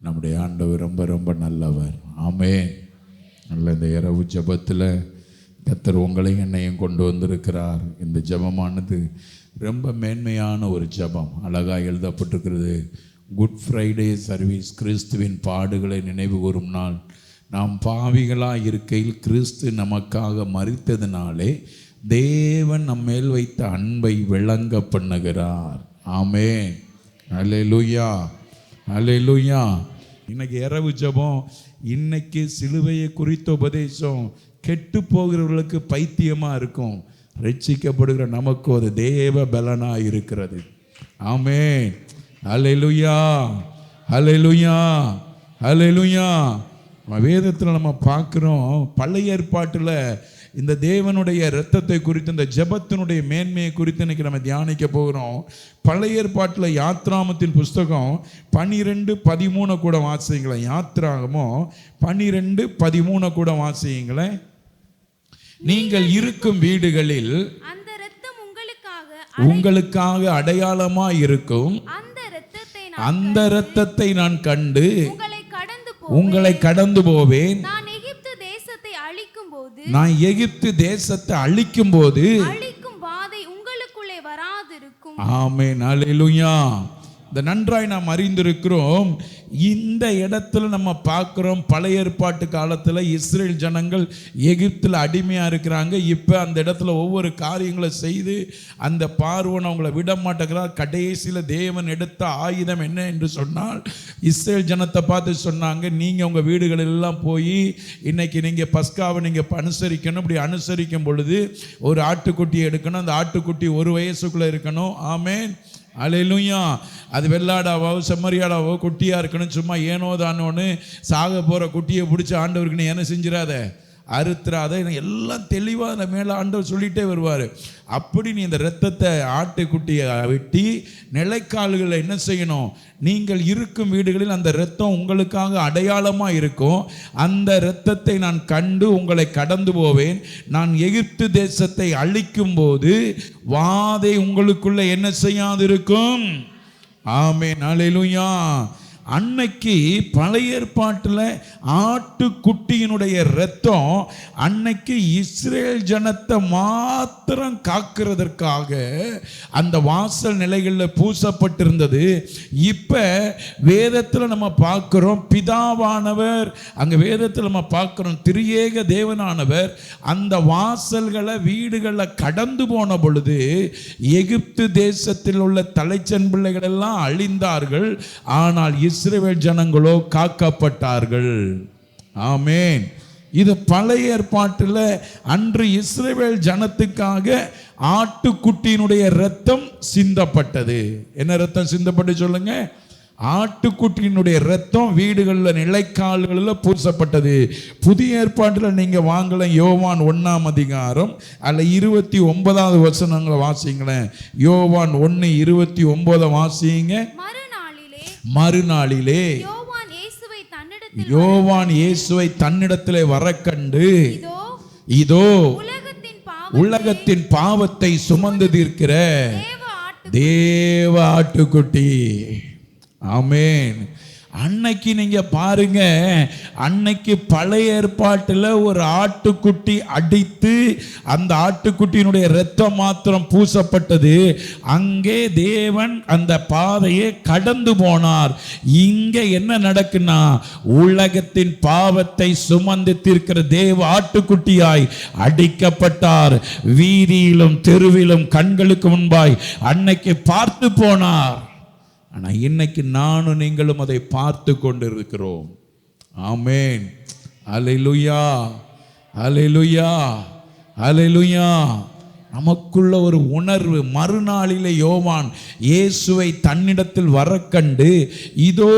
நம்முடைய ஆண்டவர் ரொம்ப ரொம்ப நல்லவர். ஆமென். நல்ல இந்த இரவு ஜெபத்தில் கர்த்தர் உங்களையும் என்னையும் கொண்டு வந்திருக்கிறார். இந்த ஜெபமானது ரொம்ப மேன்மையான ஒரு ஜெபம். அழகாக எழுதப்பட்டிருக்கிறது, குட் ஃப்ரைடே சர்வீஸ், கிறிஸ்துவின் பாடுகளை நினைவு கூறும் நாள். நாம் பாவிகளாக இருக்கையில் கிறிஸ்து நமக்காக மரித்ததினாலே தேவன் நம்மேல் வைத்த அன்பை விளங்க பண்ணுகிறார். ஆமென். அல்லேலூயா, அல்லேலூயா. இன்னைக்கு இரவு ஜெபம், இன்னைக்கு சிலுவையை குறித்த உபதேசம் கெட்டு போகிறவர்களுக்கு பைத்தியமாக இருக்கும். ரட்சிக்கப்படுகிற நமக்கு ஒரு தேவ பலனாக இருக்கிறது. ஆமென். அல்லேலூயா, அல்லேலூயா, அல்லேலூயா. வேதத்தில் நம்ம பார்க்குறோம், பழைய ஏற்பாட்டில் இந்த தேவனுடைய இரத்தத்தை குறித்து, இந்த ஜெபத்தினுடைய மேன்மையை குறித்து இன்னைக்கு நம்ம தியானிக்க போகிறோம். பழைய ஏற்பாட்டில் யாத்ராமத்தின் புஸ்தகம் 12:13 கூட வாசிங்களேன். யாத்ராகமோ 12:13 கூட வாசிங்களேன். நீங்கள் இருக்கும் வீடுகளில் உங்களுக்காக அடையாளமாய் இருக்கும் அந்த இரத்தத்தை நான் கண்டு உங்களை கடந்து போவேன். நான் எகிப்து தேசத்தை அழிக்கும் போது அழிக்கும் வாதை உங்களுக்குள்ளே வராதிருக்கும். ஆமென். அல்லேலூயா. இந்த நன்றாய் நாம் அறிந்திருக்கிறோம். இந்த இடத்துல நம்ம பார்க்குறோம், பழைய ஏற்பாட்டு காலத்தில் இஸ்ரேல் ஜனங்கள் எகிப்தில் அடிமையாக இருக்கிறாங்க. இப்போ அந்த இடத்துல ஒவ்வொரு காரியங்களை செய்து அந்த பார்வோன் அவங்கள விட மாட்டேங்கிறார். கடைசியில் தேவன் எடுத்த ஆயுதம் என்ன என்று சொன்னால், இஸ்ரேல் ஜனத்தை பார்த்து சொன்னாங்க, நீங்கள் உங்கள் வீடுகளெல்லாம் போய் இன்னைக்கு நீங்கள் பஸ்காவை நீங்கள் அனுசரிக்கணும். இப்படி அனுசரிக்கும் பொழுது ஒரு ஆட்டுக்குட்டியை எடுக்கணும். அந்த ஆட்டுக்குட்டி 1 வயசுக்குள்ளே இருக்கணும். ஆமென். அல்லேலூயா. அது வெள்ளாடாவோ செம்மறியாடாவோ குட்டியாக இருக்கணும். சும்மா ஏனோ தானோன்னு சாக போகிற குட்டியை பிடிச்சி ஆண்டவருக்கு என்ன செஞ்சிடாத, அறுத்துறாத, எல்லாம் தெளிவாக அந்த மேலே ஆண்டவர் சொல்லிகிட்டே வருவார். அப்படி நீ இந்த இரத்தத்தை ஆட்டுக்குட்டியை வெட்டி நிலைக்கால்களை என்ன செய்யணும், நீங்கள் இருக்கும் வீடுகளில் அந்த இரத்தம் உங்களுக்காக அடையாளமாக இருக்கும். அந்த இரத்தத்தை நான் கண்டு உங்களை கடந்து போவேன். நான் எகிப்து தேசத்தை அழிக்கும் போது வாதை உங்களுக்குள்ள என்ன செய்யாதிருக்கும். ஆமென். அல்லேலூயா. அன்னைக்கு பழைய ஏற்பாட்டில் ஆட்டுக்குட்டியினுடைய இரத்தம் அன்னைக்கு இஸ்ரேல் ஜனத்தை மாத்திரம் காக்கிறதற்காக அந்த வாசல் நிலைகளில் பூசப்பட்டிருந்தது. இப்போ வேதத்தில் நம்ம பார்க்குறோம், பிதாவானவர், அங்கே வேதத்தில் நம்ம பார்க்குறோம், திரியேக தேவனானவர் அந்த வாசல்களை வீடுகளில் கடந்து போன பொழுது எகிப்து தேசத்தில் உள்ள தலைச்சன் பிள்ளைகள் எல்லாம் அழிந்தார்கள். ஆனால் இஸ்ரவேல் ஜனங்களோ காக்கப்பட்டார்கள். ஆமென். இது பழைய ஏற்பாட்டில் அன்று இஸ்ரவேல் ஜனத்துக்காக ஆட்டுக்குட்டியினுடைய இரத்தம் சிந்தப்பட்டது. என்ன இரத்தம் சிந்தப்பட்டு சொல்லுங்க? ஆட்டுக்குட்டியினுடைய இரத்தம் வீடுகளில் நிலைக்கால்களில் பூசப்பட்டது. புதிய ஏற்பாட்டில் நீங்கள் வாங்கலாம். யோவான் 1ஆம் அதிகாரம் அல்ல 29வது வசனங்களை வாசிங்களேன். யோவான் 1:29 வாசிங்க. மறுநாளிலே யோவான் இயேசுவை தன்னிடத்திலே வரக்கண்டு, இதோ உலகத்தின் பாவத்தை சுமந்து தீர்க்கிற தேவ ஆட்டுக்குட்டி. ஆமென். அன்னைக்கு நீங்க பாருங்க, அன்னைக்கு பழைய ஏற்பாட்டில் ஒரு ஆட்டுக்குட்டி அடித்து அந்த ஆட்டுக்குட்டியினுடைய இரத்தம் மாத்திரம் பூசப்பட்டது. அங்கே தேவன் அந்த பாதையை கடந்து போனார். இங்க என்ன நடக்குன்னா, உலகத்தின் பாவத்தை சுமந்து தீர்க்கிற தேவ ஆட்டுக்குட்டியாய் அடிக்கப்பட்டார். வீதியிலும் தெருவிலும் கண்களுக்கு முன்பாய் அன்னைக்கு பார்த்து போனார். ஆனால் இன்னைக்கு நானும் நீங்களும் அதை பார்த்து கொண்டிருக்கிறோம். ஆமென். அல்லேலூயா, அல்லேலூயா, அல்லேலூயா. நமக்குள்ள ஒரு உணர்வு. மறுநாளிலே யோவான் இயேசுவை தன்னிடத்தில் வரக்கண்டு, இதோ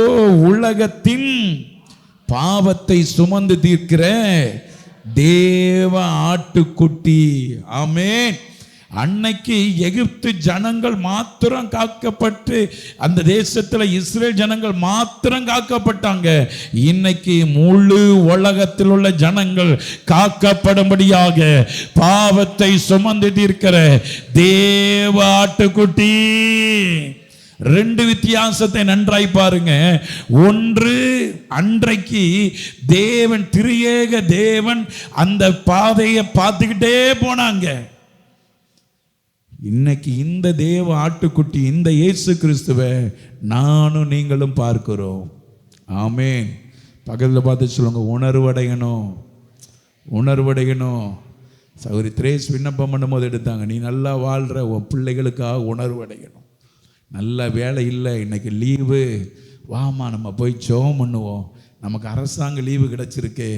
உலகத்தின் பாவத்தை சுமந்து தீர்க்கிற தேவ ஆட்டுக்குட்டி. ஆமென். அன்னைக்கு எகிப்து ஜனங்கள் மாத்திரம் காக்கப்பட்டு, அந்த தேசத்தில் இஸ்ரேல் ஜனங்கள் மாத்திரம் காக்கப்பட்டாங்க. இன்னைக்கு முழு உலகத்தில் உள்ள ஜனங்கள் காக்கப்படும்படியாக பாவத்தை சுமந்து தீர்க்கிற தேவ ஆட்டுக்குட்டி. ரெண்டு வித்தியாசத்தை நன்றாய் பாருங்க. ஒன்று, அன்றைக்கு தேவன், திரியேக தேவன் அந்த பாதையை பார்த்துக்கிட்டே போனாங்க. இன்னைக்கு இந்த தேவ ஆட்டுக்குட்டி, இந்த இயேசு கிறிஸ்துவை நானும் நீங்களும் பார்க்கிறோம். ஆமென். பக்கத்தில் பார்த்து சொல்லுங்க, உணர்வடையணும், உணர்வடையணும். சகோதரி திரேஸ் விண்ணப்பம் பண்ணும்போது எடுத்தாங்க, நீ நல்லா வாழ்கிற உன் பிள்ளைகளுக்காக உணர்வடையணும். நல்ல வேலை இல்லை, இன்னைக்கு லீவு, வாமா நம்ம போய் ஜெபம் பண்ணுவோம். நமக்கு அரசாங்க லீவு கிடச்சிருக்கு,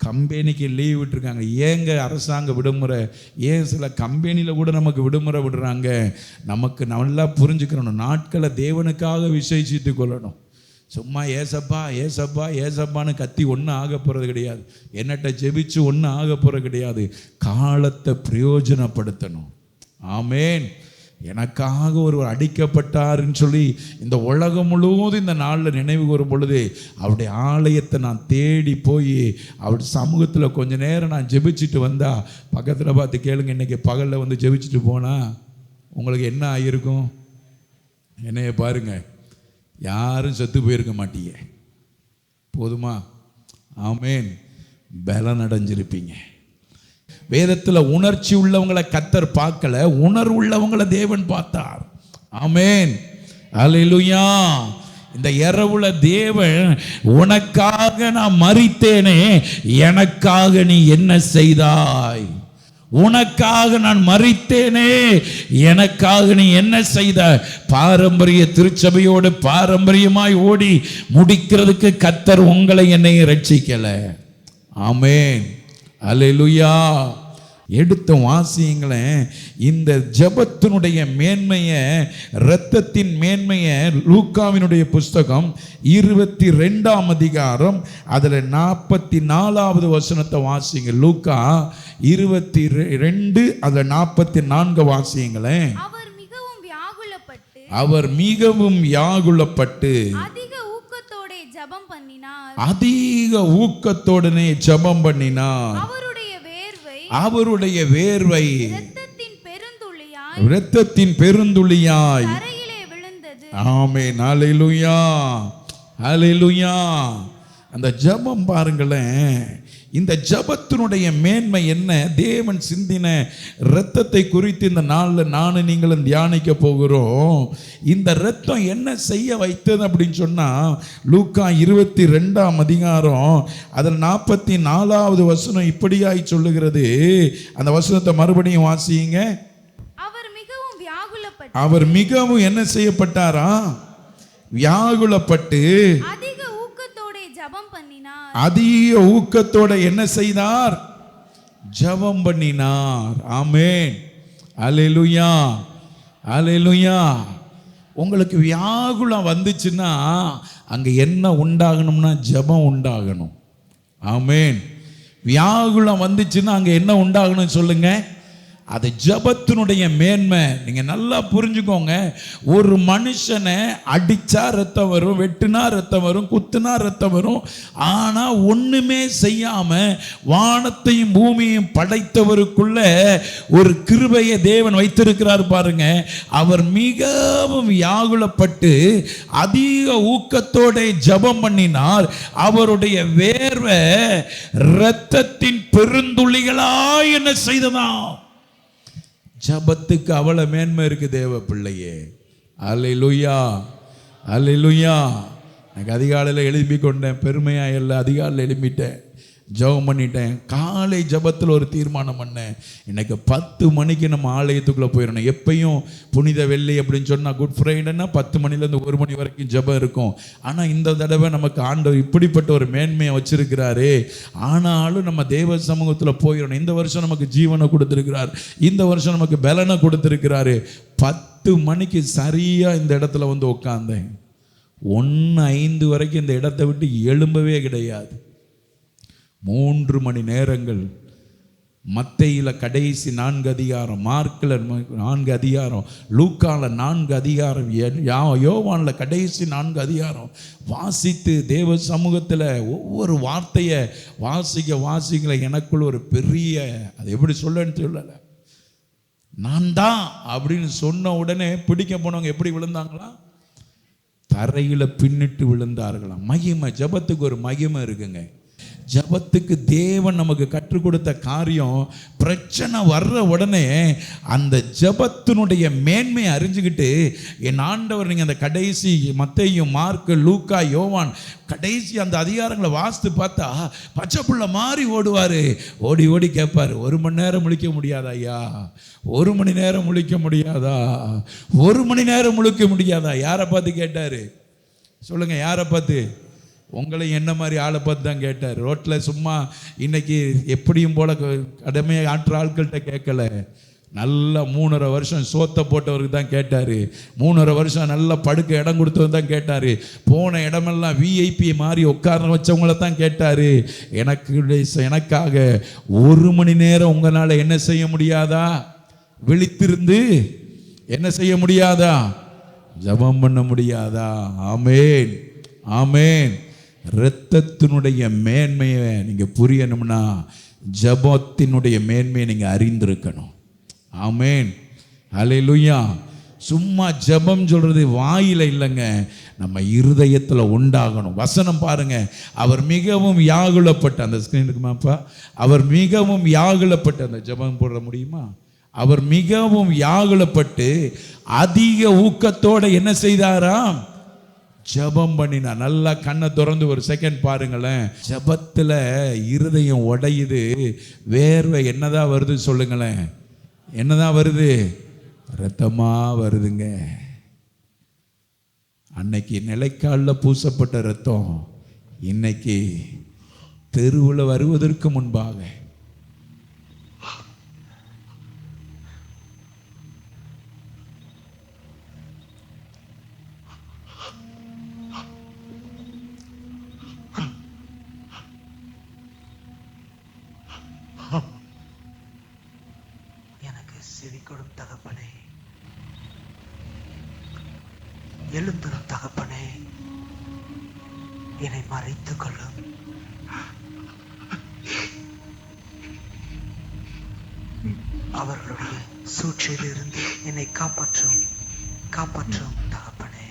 கம்பெனிக்கு லீவு விட்டுருக்காங்க. ஏங்க அரசாங்க விடுமுறை? ஏன் சில கம்பெனியில் கூட நமக்கு விடுமுறை விடுறாங்க? நமக்கு நல்லா புரிஞ்சுக்கிறணும், நாட்களை தேவனுக்காக விசேஷித்து கொள்ளணும். சும்மா ஏசப்பா ஏசப்பா ஏசப்பான்னு கத்தி ஒன்றும் ஆக போகிறது கிடையாது. என்னட்ட ஜெபிச்சு ஒன்றும் ஆக போகிறது கிடையாது. காலத்தை பிரயோஜனப்படுத்தணும். ஆமேன். எனக்காக ஒருவர் அடிக்கப்பட்டாருன்னு சொல்லி இந்த உலகம் முழுவதும் இந்த நாளில் நினைவு கூறும் பொழுது அவருடைய ஆலயத்தை நான் தேடி போய் அவருடைய சமூகத்தில் கொஞ்ச நேரம் நான் ஜெபிச்சுட்டு வந்தா, பக்கத்தில் பார்த்து கேளுங்க, இன்றைக்கி பகலில் வந்து ஜெபிச்சுட்டு போனால் உங்களுக்கு என்ன ஆகியிருக்கும்? என்னைய பாருங்க, யாரும் செத்து போயிருக்க மாட்டீங்க. போதுமா? ஆமேன். பலன் அடைஞ்சிருப்பீங்க. வேதத்தில் உணர்ச்சி உள்ளவங்களை கர்த்தர் பார்க்கல, உணர்வு உள்ளவங்களை தேவன் பார்த்தார். ஆமேன். அல்லேலூயா. இந்த இரவுல தேவன், உனக்காக நான் மரித்தேனே, எனக்காக நீ என்ன செய்தாய்? உனக்காக நான் மரித்தேனே, எனக்காக நீ என்ன செய்த? பாரம்பரிய திருச்சபையோடு பாரம்பரியமாய் ஓடி முடிக்கிறதுக்கு கர்த்தர் உங்களை என்னையும் ரட்சிக்கல. ஆமென். அல்லேலூயா. எடுத்த வாசியங்களேன். இந்த ஜெபத்தினுடைய மேன்மையை, இரத்தத்தின் மேன்மையை லூக்காவினுடைய புஸ்தகம் 22ஆம் அதிகாரம் அதில் 44வது வசனத்தை வாசிங்க. லூக்கா 22 அதில் 44 வாசியங்களேன். அவர் மிகவும் வியாகுலப்பட்டு அதிக ஊக்கத்தோடனே ஜெபம் பண்ணினார். அவருடைய வேர்வை இரத்தத்தின் பெருந்துளியாய் ஆமென். அல்லேலூயா, அல்லேலூயா. அந்த ஜெபம் பாருங்களேன். இந்த ஜெபத்தினுடைய மேன்மை என்ன? தேவன் சிந்தின இரத்தத்தை குறித்து இந்த நாளில் நானும் நீங்களும் தியானிக்க போகிறோம். இந்த இரத்தம் என்ன செய்ய வைத்தது அப்படின்னு சொன்னால், லூக்கா 22ஆம் அதிகாரம் அதில் 44வது வசனம் இப்படியாய் சொல்லுகிறது. அந்த வசனத்தை மறுபடியும் வாசியுங்க. அவர் மிகவும் என்ன செய்யப்பட்டாரா? வியாகுலப்பட்டு அதிக ஊக்கத்தோட என்ன செய்தார்? ஜெபம் பண்ணினார். ஆமென். அல்லேலூயா, அல்லேலூயா. உங்களுக்கு வியாகுலம் வந்துச்சுன்னா அங்க என்ன உண்டாகணும்னா ஜெபம் உண்டாகணும். ஆமென். வியாகுலம் வந்துச்சுன்னா அங்க என்ன உண்டாகணும் சொல்லுங்க? அது ஜெபத்தினுடைய மேன்மை. நீங்க நல்லா புரிஞ்சுக்கோங்க. ஒரு மனுஷனை அடிச்சா ரத்தம் வரும், வெட்டுனா ரத்தம் வரும், குத்துனா ரத்தம் வரும். ஆனா ஒண்ணுமே செய்யாம வானத்தையும் பூமியையும் படைத்தவருக்குள்ள ஒரு கிருபையை தேவன் வைத்திருக்கிறார் பாருங்க. அவர் மிகவும் வியாகுலப்பட்டு அதிக ஊக்கத்தோட ஜெபம் பண்ணினார். அவருடைய வேர்வை இரத்தத்தின் பெருந்துளிகளாய் என்ன செய்ததாம்? ஜபத்துக்கு அவ்வளவு மேன்மை இருக்கு தேவ பிள்ளையே. அல்லேலூயா, அல்லேலூயா. எனக்கு அதிகாலையில் எழுப்பி கொண்டேன், பெருமையா இல்லை, அதிகாலையில் எழுப்பிட்டேன், ஜெபம் பண்ணிட்டேன். காலை ஜபத்தில் ஒரு தீர்மானம் பண்ணேன், இன்னைக்கு 10 மணிக்கு நம்ம ஆலயத்துக்குள்ளே போயிடணும். எப்பயும் புனித வெள்ளி அப்படின்னு சொன்னால், குட் ஃப்ரைடேன்னா 10 மணிலேருந்து 1 மணி வரைக்கும் ஜபம் இருக்கும். ஆனால் இந்த தடவை நமக்கு ஆண்டவர் இப்படிப்பட்ட ஒரு மேன்மையை வச்சிருக்கிறாரு. ஆனாலும் நம்ம தேவ சமூகத்தில் போயிடணும். இந்த வருஷம் நமக்கு ஜீவனை கொடுத்துருக்கிறார், இந்த வருஷம் நமக்கு பலனை கொடுத்துருக்கிறாரு. 10 மணிக்கு சரியாக இந்த இடத்துல வந்து உட்காந்தேன். 1:05 வரைக்கும் இந்த இடத்தை விட்டு எழும்பவே கிடையாது. 3 மணி நேரங்கள். மத்தேயில கடைசி 4 அதிகாரம், மார்க்கில் 4 அதிகாரம், லூக்கால 4 அதிகாரம், யோவான்ல கடைசி 4 அதிகாரம் வாசித்து தேவ சமூகத்தில் ஒவ்வொரு வார்த்தையை வாசிக்கல எனக்குள்ள ஒரு பெரிய, அது எப்படி சொல்லன்னு சொல்லலை, நான் தான் அப்படின்னு சொன்ன உடனே பிடிக்க போனவங்க எப்படி விழுந்தாங்களா? தரையில பின்னிட்டு விழுந்தார்களாம். மகிமை, ஜெபத்துக்கு ஒரு மகிமை இருக்குங்க. ஜெபத்துக்கு தேவன் நமக்கு கற்றுக் கொடுத்த காரியம், பிரச்சனை வர்ற உடனே அந்த ஜெபத்தினுடைய மேன்மையை அறிஞ்சுக்கிட்டு, என் ஆண்டவர், நீங்கள் அந்த கடைசி மத்தேயு, மார்க்கு, லூக்கா, யோவான் கடைசி அந்த அதிகாரங்களை வாசித்து பார்த்தா பச்சை புள்ள மாதிரி ஓடுவார். ஓடி ஓடி கேட்பார், 1 மணி நேரம் முழிக்க முடியாதா ஐயா? 1 மணி நேரம் முழிக்க முடியாதா? 1 மணி நேரம் முழிக்க முடியாதா? யாரை பார்த்து கேட்டார் சொல்லுங்க? யாரை பார்த்து? உங்களை என்ன மாதிரி ஆளை பார்த்து தான் கேட்டார். ரோட்டில் சும்மா இன்னைக்கு எப்படியும் போல கடமையை ஆற்ற ஆட்கள்கிட்ட கேட்கல. நல்லா 3.5 வருஷம் சோத்தை போட்டவருக்கு தான் கேட்டார். 3.5 வருஷம் நல்லா படுக்க இடம் கொடுத்தவர் தான் கேட்டார். போன இடமெல்லாம் விஐபி மாதிரி உட்கார வச்சவங்கள தான் கேட்டார். எனக்காக 1 மணி நேரம் உங்களால் என்ன செய்ய முடியாதா? விழித்திருந்து என்ன செய்ய முடியாதா? ஜெபம் பண்ண முடியாதா? ஆமேன், ஆமேன். இரத்தத்தினுடைய மேன்மையை நீங்க புரியணும்னா ஜெபத்தினுடைய மேன்மையை நீங்க அறிந்திருக்கணும். ஆமேன், ஹல்லேலூயா. சும்மா ஜெபம் சொல்றது வாயில இல்லைங்க, நம்ம இருதயத்துல உண்டாகணும். வசனம் பாருங்க, அவர் மிகவும் யாகுலப்பட்ட, அந்த ஸ்கிரீனுக்கு மாப்பா, அவர் மிகவும் யாகுலப்பட்ட, அந்த ஜெபம் போட முடியுமா? அவர் மிகவும் யாகுலப்பட்டு அதிக ஊக்கத்தோட என்ன செய்தாராம்? ஜெபம் பண்ணினா. நல்லா கண்ணை திறந்து ஒரு செகண்ட் பாருங்களேன். ஜெபத்தில் இருதயம் உடையுது. வேர்வை என்னதான் வருது சொல்லுங்களேன்? என்னதான் வருது? ரத்தமா வருதுங்க. அன்னைக்கு நிலைக்காலில் பூசப்பட்ட ரத்தம் இன்னைக்கு தெருவில் வருவதற்கு முன்பாக செவிக்கொடும் தகப்பனே, எழுந்திரும் தகப்பனே, என்னை மறைத்துக் கொள்ளும். அவர்களுடைய சூழ்ச்சியிலிருந்து என்னை காப்பாற்றும், காப்பாற்றும் தகப்பனே.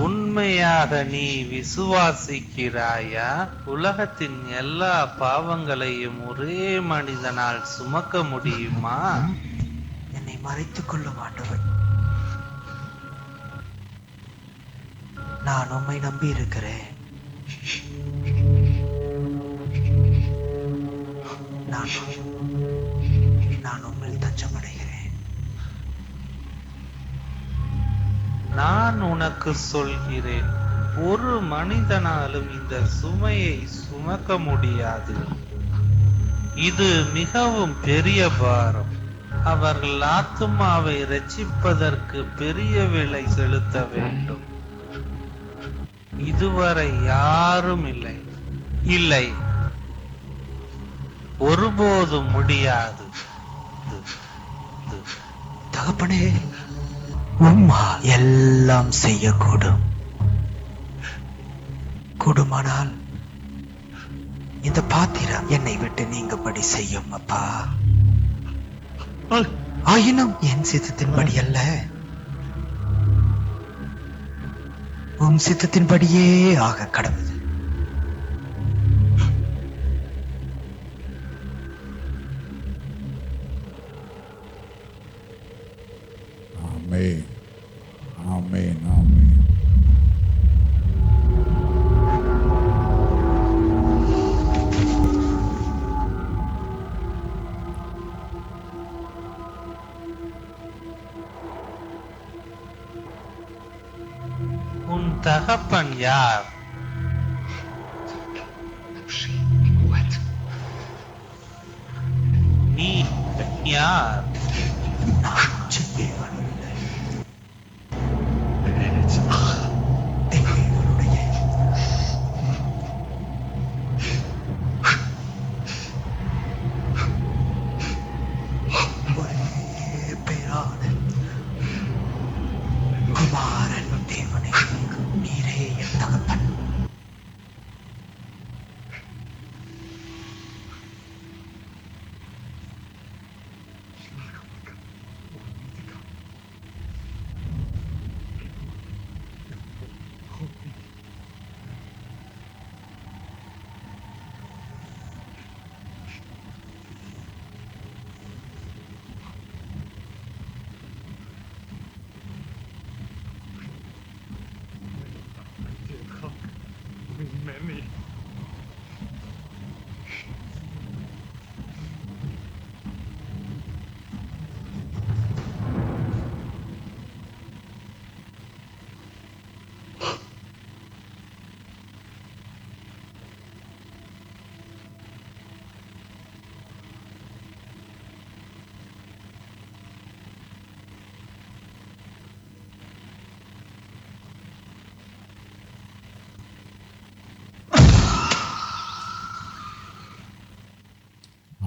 உண்மையாக நீ விசுவாசிக்கிறாயா? உலகத்தின் எல்லா பாவங்களையும் ஒரே மனிதனால் சுமக்க முடியுமா? என்னை மறைத்துக் கொள்ளும் ஆண்டவர், நான் உம்மை நம்பி இருக்கிறேன். நான் உம்மில் தஞ்சமடைகிறேன். நான் உனக்கு சொல்கிறேன், ஒரு மனிதனாலும் இந்த சுமையை சுமக்க முடியாது. இது மிகவும் பெரிய பாரம். அவர்கள் ஆத்துமாவை இரட்சிப்பதற்கு பெரிய விலை செலுத்த வேண்டும். இதுவரை யாரும் இல்லை, ஒருபோதும் முடியாது. தகப்பனே, உம்மா எல்லாம் செய்யக்கூடும். கூடுமானால் இந்த பாத்திரம் என்னை விட்டு நீங்கபடி செய்யும் அப்பா. ஆயினும் என் சித்தத்தின்படி அல்ல, உம் சித்தத்தின்படியே ஆக கடவுள். ஆமென், ஆமென், ஆமென். உன் தகப்பன் யார்? நீ யார்? தேவனே, நீரே என் தகப்பன்.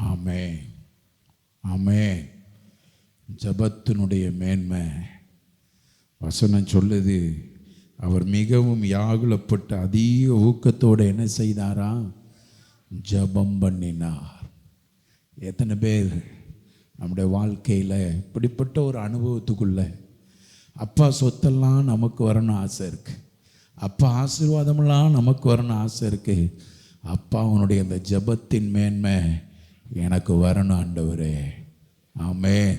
ஆமென், ஆமென். ஜெபத்தினுடைய மேன்மை வசனம் சொல்லுது. அவர் மிகவும் யாகுலப்பட்டு அதிக ஊக்கத்தோடு என்ன செய்தாரா? ஜெபம் பண்ணினார். எத்தனை பேர் நம்முடைய வாழ்க்கையில் இப்படிப்பட்ட ஒரு அனுபவத்துக்குள்ள அப்பா சொத்தெல்லாம் நமக்கு வரணும் ஆசை இருக்கு, அப்பா ஆசீர்வாதமெல்லாம் நமக்கு வரணும் ஆசை இருக்கு, அப்பா அவனுடைய அந்த ஜெபத்தின் மேன்மை எனக்கு வரணும் ஆண்டவரே. ஆமென்.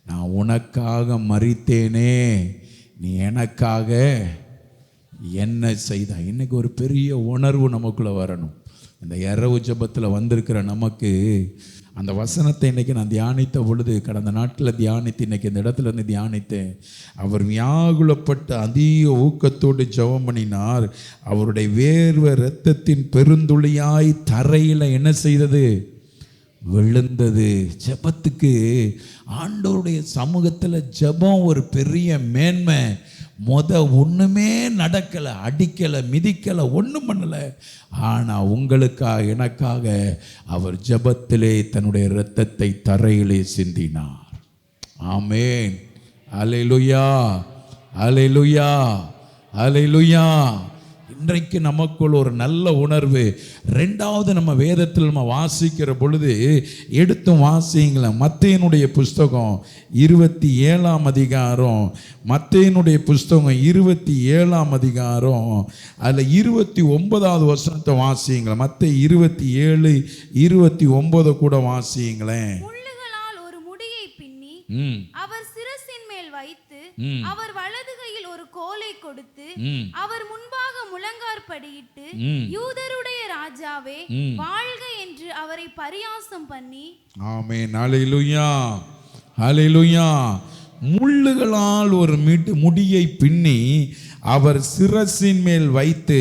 நான் உனக்காக மரித்தேனே, நீ எனக்காக என்ன செய்த. இன்னைக்கு ஒரு பெரிய உணர்வு நமக்குள்ள வரணும். இந்த இரவு ஜெபத்தில் வந்திருக்கிற நமக்கு அந்த வசனத்தை இன்னைக்கு நான் தியானித்த பொழுது, கடந்த நாட்டில் தியானித்து இன்னைக்கு இந்த இடத்துல இருந்து தியானித்தேன். அவர் வியாகுலப்பட்டு அதிக ஊக்கத்தோடு ஜெபம் பண்ணினார். அவருடைய வேர்வை இரத்தத்தின் பெருந்துளியாய் தரையில் என்ன செய்தது? விழுந்தது. ஜெபத்துக்கு ஆண்டவருடைய சமூகத்தில் ஜெபம் ஒரு பெரிய மேன்மை. ஒன்றுமே நடக்கலை, அடிக்கலை, மிதிக்கலை, ஒன்றும் பண்ணலை. ஆனால் உங்களுக்காக எனக்காக அவர் ஜெபத்திலே தன்னுடைய இரத்தத்தை தரையிலே சிந்தினார். ஆமென். அல்லேலூயா, அல்லேலூயா, அல்லேலூயா. இன்றைக்கு நமக்குள் ஒரு நல்ல உணர்வு. ரெண்டாவது, நம்ம வேதத்தில் நம்ம வாசிக்கிற பொழுது எடுத்தும் வாசிங்களேன். மத்தேயுனுடைய புஸ்தகம் 27ஆம் அதிகாரம், மத்தேயுனுடைய புஸ்தகம் 27ஆம் அதிகாரம், அதில் 29வது வசனத்தை வாசிங்களேன். மத்தேயு 27, 29 கூட வாசிங்களேன். முள்ளுகளால் ஒரு முடியை பின்னி அவர் சிரசின் மேல் வைத்து அவர் வலது கையில் ஒரு கோலை கொடுத்து அவர் முன்பாக முழங்காற்படியிட்டு யூதருடைய ராஜாவே வாழ்க என்று அவரை பரியாசம் பண்ணி. ஆமென். அல்லேலூயா, அல்லேலூயா. முள்ளுகளால் ஒரு முடியை பின்னி அவர் சிரசின் மேல் வைத்து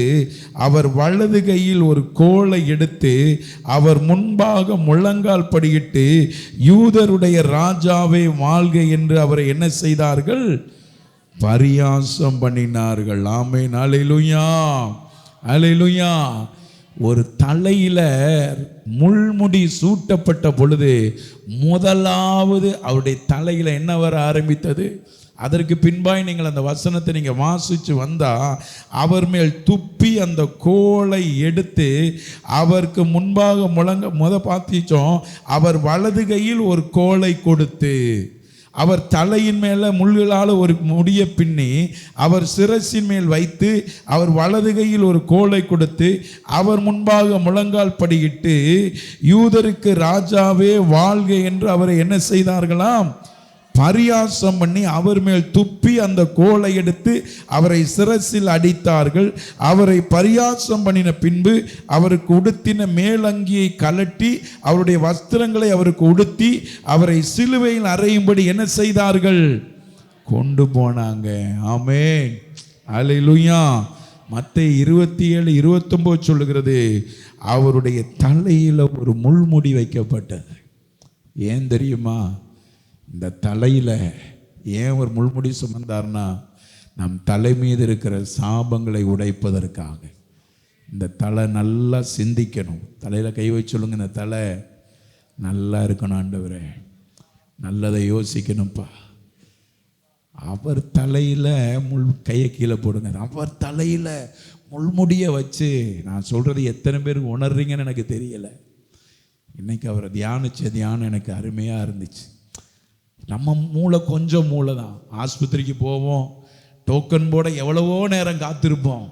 அவர் வலது கையில் ஒரு கோலை எடுத்து அவர் முன்பாக முழங்கால் படியிட்டு யூதருடைய ராஜாவே வாழ்க என்று அவரை என்ன செய்தார்கள்? பரியாசம் பண்ணினார்கள். ஆமென். அல்லேலூயா, அல்லேலூயா. ஒரு தலையில முள்முடி சூட்டப்பட்ட பொழுது முதலாவது அவருடைய தலையில என்ன வர ஆரம்பித்தது? அதற்கு பின்பாய் நீங்கள் அந்த வசனத்தை நீங்கள் வாசித்து வந்தால், அவர் மேல் துப்பி அந்த கோலை எடுத்து அவருக்கு முன்பாக பார்த்திச்சோம். அவர் வலது கையில் ஒரு கோலை கொடுத்து அவர் தலையின் மேலே முள்ளால் ஒரு முடிய பின்னி அவர் சிரசின் மேல் வைத்து அவர் வலது கையில் ஒரு கோலை கொடுத்து அவர் முன்பாக முழங்கால் படியிட்டு யூதருக்கு ராஜாவே வாழ்க என்று அவரை என்ன செய்தார்களாம்? பரியாசம் பண்ணி அவர் மேல் துப்பி அந்த கோலை எடுத்து அவரை சிரசில் அடித்தார்கள். அவரை பரியாசம் பண்ணின பின்பு அவருக்கு உடுத்தின மேலங்கியை கலட்டி அவருடைய வஸ்திரங்களை அவருக்கு உடுத்தி அவரை சிலுவையில் அறையும்படி என்ன செய்தார்கள்? கொண்டு போனாங்க. ஆமென். அல்லேலூயா. மத்தேயு 27, 29 சொல்லுகிறது, அவருடைய தலையில் ஒரு முள்முடி வைக்கப்பட்டது. ஏன் தெரியுமா? இந்த தலையில் ஏன் ஒரு முள்முடி சுமந்தார்னா, நம் தலை மீது இருக்கிற சாபங்களை உடைப்பதற்காக. இந்த தலை நல்லா சிந்திக்கணும். தலையில் கை வச்சு சொல்லுங்க, இந்த தலை நல்லா இருக்கணும் ஆண்டவரே, நல்லதை யோசிக்கணும்ப்பா. அவர் தலையில் கையை கீழே போடுங்க. அவர் தலையில் முள்முடியை வச்சு, நான் சொல்கிறது எத்தனை பேருக்கு உணர்றீங்கன்னு எனக்கு தெரியலை. இன்னைக்கு அவரை தியானித்த தியானம் எனக்கு அருமையாக இருந்துச்சு. நம்ம மூளை கொஞ்சம் மூளை தான். ஆஸ்பத்திரிக்கு போவோம், டோக்கன் போட எவ்வளவோ நேரம் காத்திருப்போம்,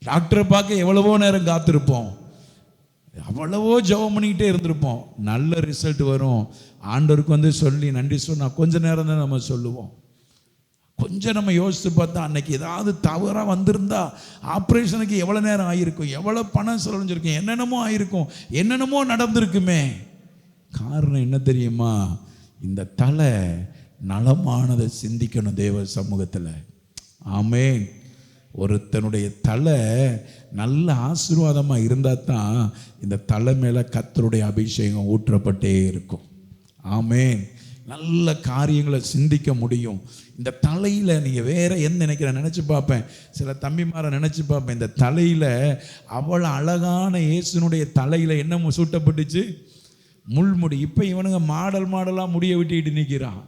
டாக்டரை பார்க்க எவ்வளவோ நேரம் காத்திருப்போம், அவ்வளவோ ஜெபம் பண்ணிக்கிட்டே இருந்திருப்போம். நல்ல ரிசல்ட் வரும், ஆண்டவருக்கு வந்து சொல்லி நன்றி சொன்னால் கொஞ்ச நேரம் தான் நம்ம சொல்லுவோம். கொஞ்சம் நம்ம யோசித்து பார்த்தா அன்னைக்கு ஏதாவது தவறாக வந்திருந்தா ஆப்ரேஷனுக்கு எவ்வளோ நேரம் ஆகிருக்கும், எவ்வளோ பணம் செலவழிஞ்சிருக்கும், என்னென்னமோ ஆகிருக்கும், என்னென்னமோ நடந்திருக்குமே. காரணம் என்ன தெரியுமா? இந்த தலை நலமானதை சிந்திக்கணும் தேவ சமூகத்தில். ஆமென். ஒருத்தனுடைய தலை நல்ல ஆசீர்வாதமாக இருந்தால் தான் இந்த தலை மேலே கர்த்தருடைய அபிஷேகம் ஊற்றப்பட்டே இருக்கும். ஆமென். நல்ல காரியங்களை சிந்திக்க முடியும். இந்த தலையில் நீங்கள் வேற என்ன நினைக்கிறேன் நினச்சி பார்ப்பேன். சில தம்பிமாரை நினச்சி பார்ப்பேன். இந்த தலையில் அவ்வளோ அழகான இயேசுனுடைய தலையில் என்ன சூட்டப்பட்டுச்சு? முள்முடி. இப்போ இவனுங்க மாடலாக முடிய விட்டுக்கிட்டு நிற்கிறான்.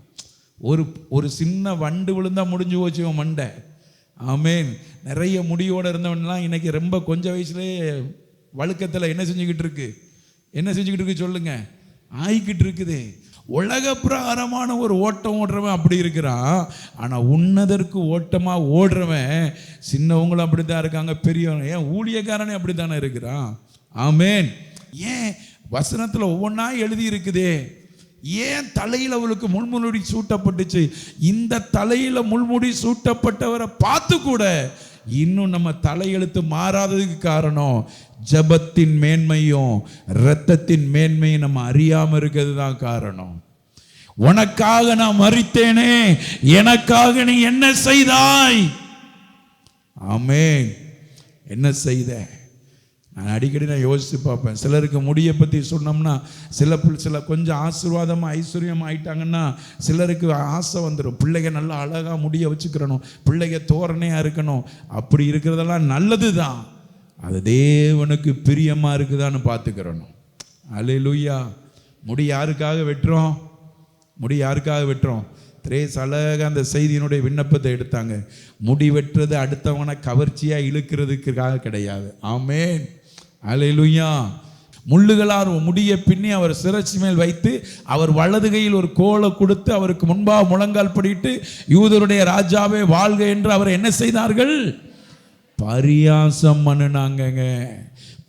ஒரு சின்ன வண்டு விழுந்தால் முடிஞ்சு போச்சு இவன் மண்டை. ஆமென். நிறைய முடியோடு இருந்தவன்லாம் இன்னைக்கு ரொம்ப கொஞ்சம் வயசுலேயே வழுக்கத்தில் என்ன செஞ்சுக்கிட்டு இருக்கு சொல்லுங்க, ஆயிக்கிட்டு இருக்குது. உலக பிரகாரமான ஒரு ஓட்டம் ஓடுறவன் அப்படி இருக்கிறான். ஆனால் உன்னதற்கு ஓட்டமாக ஓடுறவன் சின்னவங்களும் அப்படி தான் இருக்காங்க, பெரியவங்க, ஏன் ஊழியக்காரனே அப்படி தானே இருக்கிறான். ஆமென். ஏன் வசனத்தில் ஒவ்வொன்றா எழுதி இருக்குதே, ஏன் தலையில் அவளுக்கு முள்முடி சூட்டப்பட்டுச்சு? இந்த தலையில் முள்முடி சூட்டப்பட்டவரை பார்த்து கூட இன்னும் நம்ம தலையெழுத்து மாறாததுக்கு காரணம் ஜெபத்தின் மேன்மையும் இரத்தத்தின் மேன்மையும் நம்ம அறியாம இருக்கிறது தான் காரணம். உனக்காக நான் மரித்தேனே, எனக்காக நீ என்ன செய்தாய்? ஆமென். என்ன செய்த? நான் அடிக்கடி யோசித்து பார்ப்பேன். சிலருக்கு முடியை பற்றி சொன்னோம்னா சில கொஞ்சம் ஆசீர்வாதமாக ஐஸ்வர்யம் ஆயிட்டாங்கன்னா சிலருக்கு ஆசை வந்துடும், பிள்ளைங்க நல்லா அழகாக முடிய வச்சுக்கிறணும், பிள்ளைங்க தோரணையாக இருக்கணும். அப்படி இருக்கிறதெல்லாம் நல்லது தான், அது தேவனுக்கு பிரியமாக இருக்குதான்னு பார்த்துக்கிறணும். அல்லேலூயா. முடி யாருக்காக வெட்டுறோம்? திரேஸ் அழகாக அந்த செய்தியினுடைய விண்ணப்பத்தை எடுத்தாங்க. முடி வெட்டுறது அடுத்தவனை கவர்ச்சியாக இழுக்கிறதுக்காக கிடையாது. ஆமென். அல்லேலூயா. முள்ளுகளார் முடிய பின்னி அவர் சிரசு மேல் வைத்து அவர் வலது கையில் ஒரு கோலை கொடுத்து அவருக்கு முன்பாக முழங்கால் படிட்டு யூதருடைய ராஜாவே வாழ்க என்று அவர் என்ன செய்தார்கள்? பரியாசம் பண்ணினாங்க.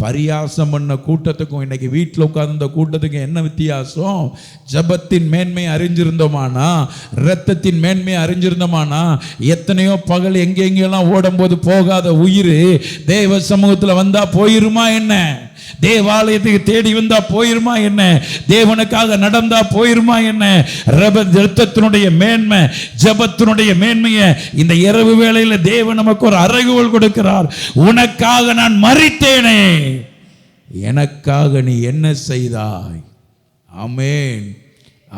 பரியாசம் பண்ண கூட்டத்துக்கும் இன்னைக்கு வீட்டில் உட்கார்ந்த கூட்டத்துக்கும் என்ன வித்தியாசம்? ஜபத்தின் மேன்மை அறிஞ்சிருந்தோமானா, இரத்தத்தின் மேன்மை அறிஞ்சிருந்தோமானா, எத்தனையோ பகல் எங்கெங்கெல்லாம் ஓடும் போது போகாத உயிர் தேவ சமூகத்தில் வந்தா போயிருமா என்ன? தேவாலயத்துக்கு தேடி வந்தா போயிருமா என்ன? தேவனுக்காக நடந்தா போயிருமா என்ன? இரத்தத்தினுடைய மேன்மை, ஜபத்தினுடைய மேன்மையை இந்த இரவு வேளையில் தேவன் நமக்கு ஒரு அறைகோல் கொடுக்கிறார். உனக்காக நான் மரித்தேனே, எனக்காக நீ என்ன செய்தாய்? ஆமென்.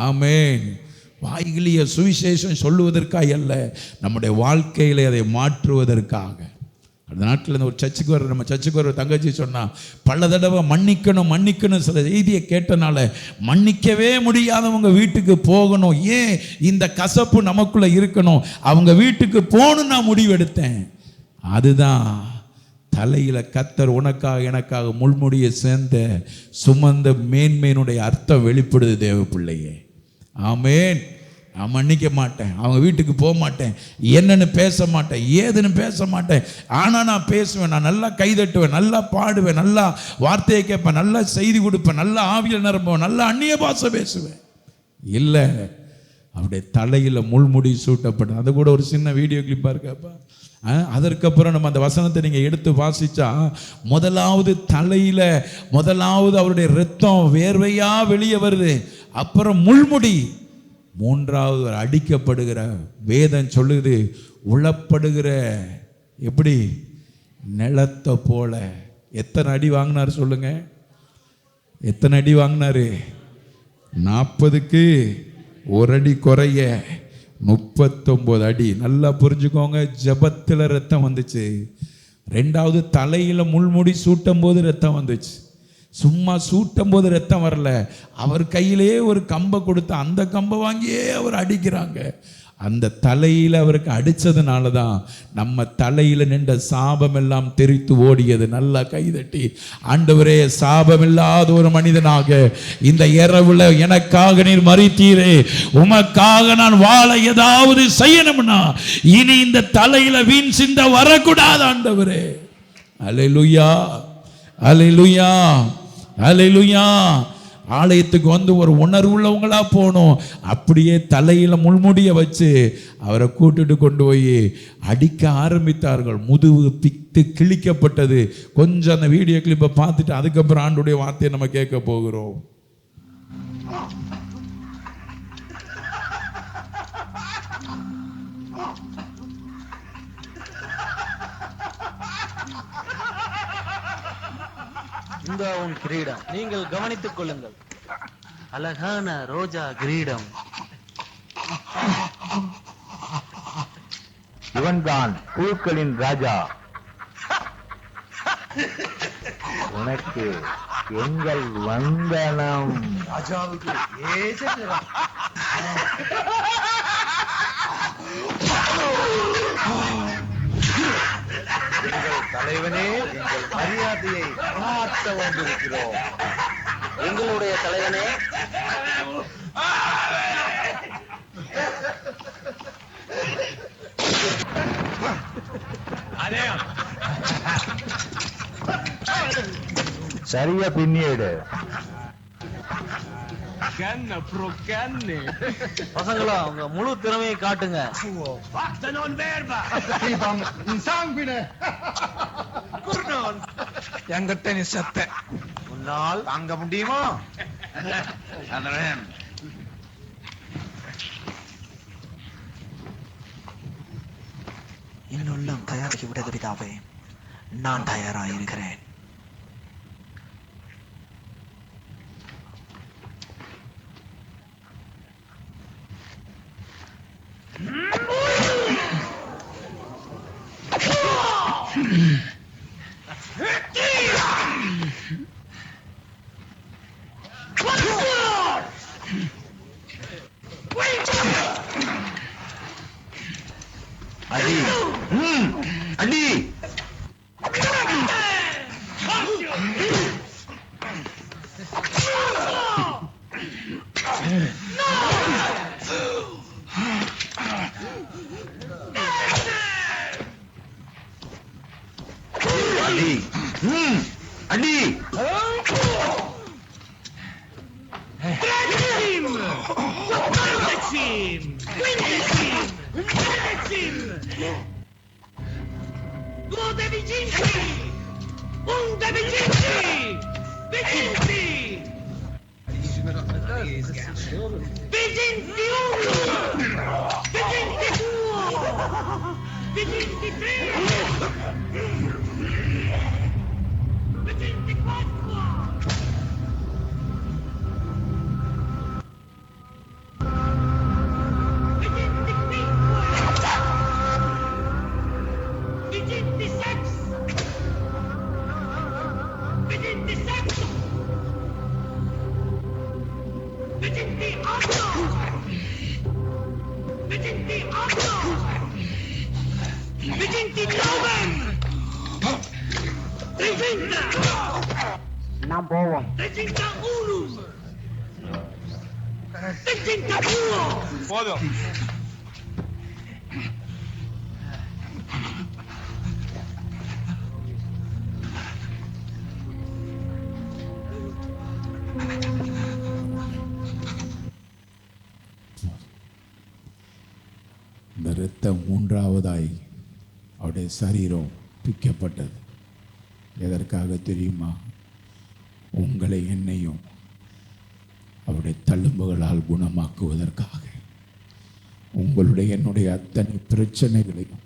ஆமென். வாய்கிலிய சுவிசேஷம் சொல்லுவதற்காக அல்ல, நம்முடைய வாழ்க்கையில அதை மாற்றுவதற்காக. அந்த நாட்டில் ஒரு சர்ச்சுக்கு வர நம்ம சர்ச்சுக்கு வர தங்கச்சி சொன்னா, பல தடவை மன்னிக்கணும் சில செய்தியை கேட்டனால மன்னிக்கவே முடியாதவங்க வீட்டுக்கு போகணும். ஏன் இந்த கசப்பு நமக்குள்ள இருக்கணும்? அவங்க வீட்டுக்கு போகணும் நான் முடிவெடுத்தேன். அதுதான் தலையில கர்த்தர் உனக்காக எனக்காக முள்முடியை சேர்ந்த சுமந்த மேன்மையினுடைய அர்த்தம் வெளிப்படுது தேவ பிள்ளையே. ஆமென். நான் மன்னிக்க மாட்டேன், அவங்க வீட்டுக்கு போக மாட்டேன், என்னன்னு பேச மாட்டேன், ஏதுன்னு பேச மாட்டேன். ஆனால் நான் பேசுவேன், நான் நல்லா கைதட்டுவேன், நல்லா பாடுவேன், நல்லா வார்த்தையை கேட்பேன், நல்லா செய்தி கொடுப்பேன், நல்லா ஆவியில் நிரம்புவேன், நல்லா அந்நிய பாஷை பேசுவேன். இல்லை, அவருடைய தலையில் முள்முடி சூட்டப்பட்ட அது கூட ஒரு சின்ன வீடியோ கிளிப்பாக இருக்கப்பா. அதற்கப்புறம் நம்ம அந்த வசனத்தை நீங்கள் எடுத்து வாசிச்சா, முதலாவது தலையில் அவருடைய இரத்தம் வேர்வையாக வெளியே வருது, அப்புறம் முள்முடி, மூன்றாவது அடிக்கப்படுகிற, வேதம் சொல்லுது உளப்படுகிற, எப்படி நிலத்தை போல. எத்தனை அடி வாங்கினார் சொல்லுங்க? எத்தனை அடி வாங்கினாரு? 40க்கு ஒரு அடி குறைய 39 அடி. நல்லா புரிஞ்சுக்கோங்க. ஜபத்தில் ரத்தம் வந்துச்சு. ரெண்டாவது தலையில் முள்முடி சூட்டும் போது ரத்தம் வந்துச்சு. சும்மா சூட்டும் போது ரத்தம் வரல, அவர் கையிலேயே ஒரு கம்பை கொடுத்து அந்த கம்பை வாங்கியே அவர் அடிக்கிறாங்க. அந்த தலையில் அவருக்கு அடித்ததுனால தான் நம்ம தலையில் நின்ற சாபம் எல்லாம் தெரித்து ஓடியது. நல்லா கைதட்டி ஆண்டவரே, சாபமில்லாத ஒரு மனிதனாக இந்த இரவுல எனக்காக நீர் மரித்தீரே, உமக்காக நான் வாழ ஏதாவது செய்யணும்னா இனி இந்த தலையில வீண் சிந்த வரக்கூடாது ஆண்டவரே. அல்லேலூயா, அல்லேலூயா, அல்லேலூயா. ஆலயத்துக்கு வந்து ஒரு உணர்வுள்ளவங்களா போகணும். அப்படியே தலையில முள்முடிய வச்சு அவரை கூட்டிட்டு கொண்டு போய் அடிக்க ஆரம்பித்தார்கள். முதுகு பித்து கிழிக்கப்பட்டது. கொஞ்சம் அந்த வீடியோ கிளிப்பை பார்த்துட்டு அதுக்கப்புறம் ஆண்டுடைய வார்த்தையை நம்ம கேட்க போகிறோம். இந்த உன் கிரீடம், நீங்கள் கவனித்துக் கொள்ளுங்கள். அழகான ரோஜா கிரீடம். இவன்தான் பூக்களின் ராஜா. உனக்கு எங்கள் வந்தனம். ராஜாவுக்கு தலைவனே, எங்கள் மரியாதையை காட்ட வந்திருக்கிறோம். எங்களுடைய தலைவனே, சரியா பின்னியடு. பசங்களா உங்க முழு திறமையை காட்டுங்க. எங்கிட்ட நீ செத்த உன்னால் தாங்க முடியுமா? என் உள்ளம் தயாராகி விட்டது பிதாவே, நான் தயாராயிருக்கிறேன். அடி, அடி. அடி, அடி. நாம் போவோம். போதும். இந்த இரத்தம் மூன்றாவதாய் அவருடைய சரீரம் பிக்கப்பட்டது. எதற்காக தெரியுமா? உங்களை என்னையும் அவருடைய தழும்புகளால் குணமாக்குவதற்காக. உங்களுடைய என்னுடைய அத்தனை பிரச்சனைகளையும்,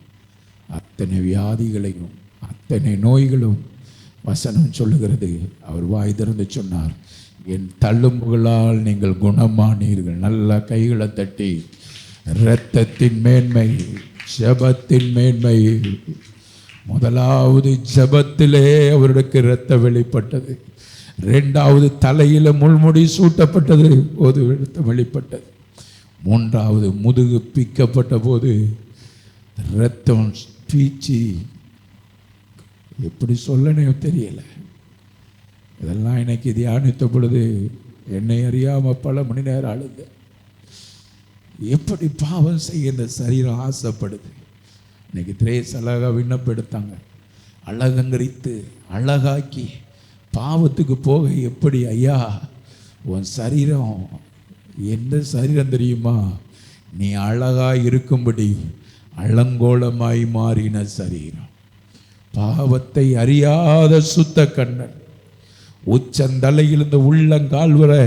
அத்தனை வியாதிகளையும், அத்தனை நோய்களும் வசனம் சொல்லுகிறது. அவர் வாய் திறந்து சொன்னார், என் தழும்புகளால் நீங்கள் குணமானீர்கள். நல்லா கைகளை தட்டி, இரத்தத்தின் மேன்மை, ஜெபத்தின் மேன்மை. முதலாவது ஜெபத்திலே அவருக்கு இரத்தம் வெளிப்பட்டது. இரண்டாவது தலையில முள்முடி சூட்டப்பட்டது, போது இரத்தம் வெளிப்பட்டது. மூன்றாவது முதுகு பிக்கப்பட்ட போது இரத்தம் பீச்சி, எப்படி சொல்லனே தெரியல. இதெல்லாம் இன்னைக்கு தியானித்த பொழுது என்னை அறியாம பல மணி நேரம் அழுது. எப்படி பாவம் செய்ய இந்த சரீரம் ஆசைப்படுது. இன்னைக்கு திரேஸ் அழகா விண்ணப்படுத்தாங்க, அழகங்கரித்து அழகாக்கி பாவத்துக்கு போக எப்படி ஐயா உன் சரீரம் என்ன சரீரம் தெரியுமா, நீ அழகா இருக்கும்படி அலங்கோலமாய் மாறின சரீரம். பாவத்தை அறியாத சுத்த கண்ணன் உச்சந்தலையிலிருந்து உள்ளங்கால் வரை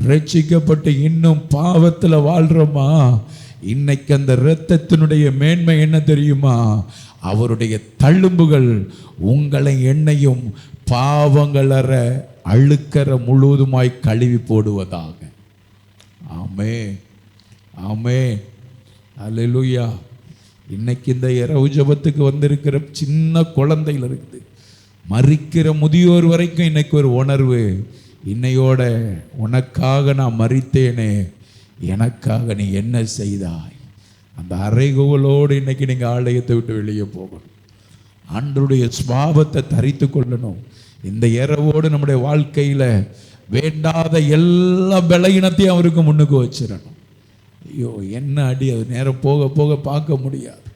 ரட்சிக்கப்பட்டு இன்னும் பாவத்தில் வாழ்றோமா? இன்னைக்கு அந்த இரத்தத்தினுடைய மேன்மை என்ன தெரியுமா? அவருடைய தழும்புகள் உங்களை என்னையும் பாவங்களற அழுக்கற முழுவதுமாய் கழுவி போடுவதாக. ஆமென், ஆமென், அல்லேலூயா. இன்னைக்கு இந்த இரவு ஜெபத்துக்கு வந்திருக்கிற சின்ன குழந்தைகள் இருக்குது, மரிக்கிற முதியோர் வரைக்கும் இன்னைக்கு ஒரு உணர்வு, இன்னையோட உனக்காக நான் மரித்தேனே, எனக்காக நீ என்ன செய்தாய். அந்த அறைகூவலோடு இன்னைக்கு நீங்கள் ஆலயத்தை விட்டு வெளியே போகணும். ஆண்டவருடைய சுபாவத்தை தரித்து கொள்ளணும். இந்த இரவோடு நம்முடைய வாழ்க்கையில் வேண்டாத எல்லா பலகீனத்தையும் அவருக்கு முன்னுக்கு வச்சிடணும். ஐயோ என்ன அடி, அது நேரம் போக போக பார்க்க முடியாது,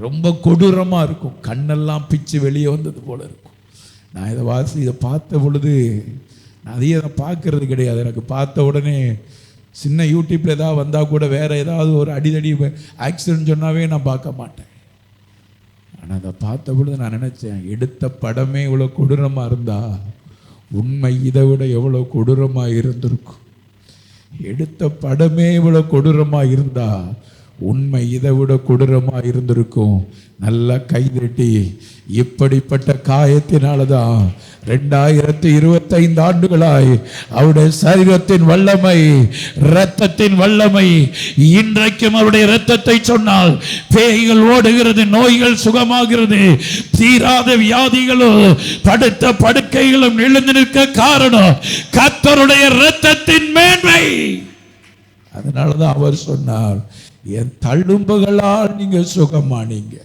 ரொம்ப கொடூரமாக இருக்கும், கண்ணெல்லாம் பிச்சு வெளியே வந்தது போல இருக்கும். நான் இதை பார்த்த பொழுது நான் அதையே பார்க்கறது கிடையாது. எனக்கு பார்த்த உடனே சின்ன யூடியூப்பில் ஏதாவது வந்தால் கூட வேறு ஏதாவது ஒரு அடிதடி ஆக்சிடென்ட் சொன்னாவே நான் பார்க்க மாட்டேன். ஆனால் அதை பார்த்த பொழுது நான் நினச்சேன், எடுத்த படமே இவ்வளோ கொடூரமாக இருந்தா உண்மை இதை விட எவ்வளோ கொடூரமாக இருந்திருக்கும். எடுத்த படமே இவ்வளோ கொடூரமாக இருந்தா உண்மை இதை விட கொடூரமாக இருந்திருக்கும். நல்லா கைதட்டி, இப்படிப்பட்ட காயத்தினால தான் 2025 ஆண்டுகளாய் அவருடைய சரீரத்தின் வல்லமை, இரத்தத்தின் வல்லமை, இன்றைக்கும் அவருடைய இரத்தத்தை சொன்னால் பேய்கள் ஓடுகிறது, நோய்கள் சுகமாகிறது, தீராத வியாதிகளும் படுத்த படுக்கைகளும் எழுந்து நிற்க காரணம் கர்த்தருடைய இரத்தத்தின் மேன்மை. அதனாலதான் அவர் சொன்னார், என் தழும்புகளால் நீங்க சுகமானீங்க,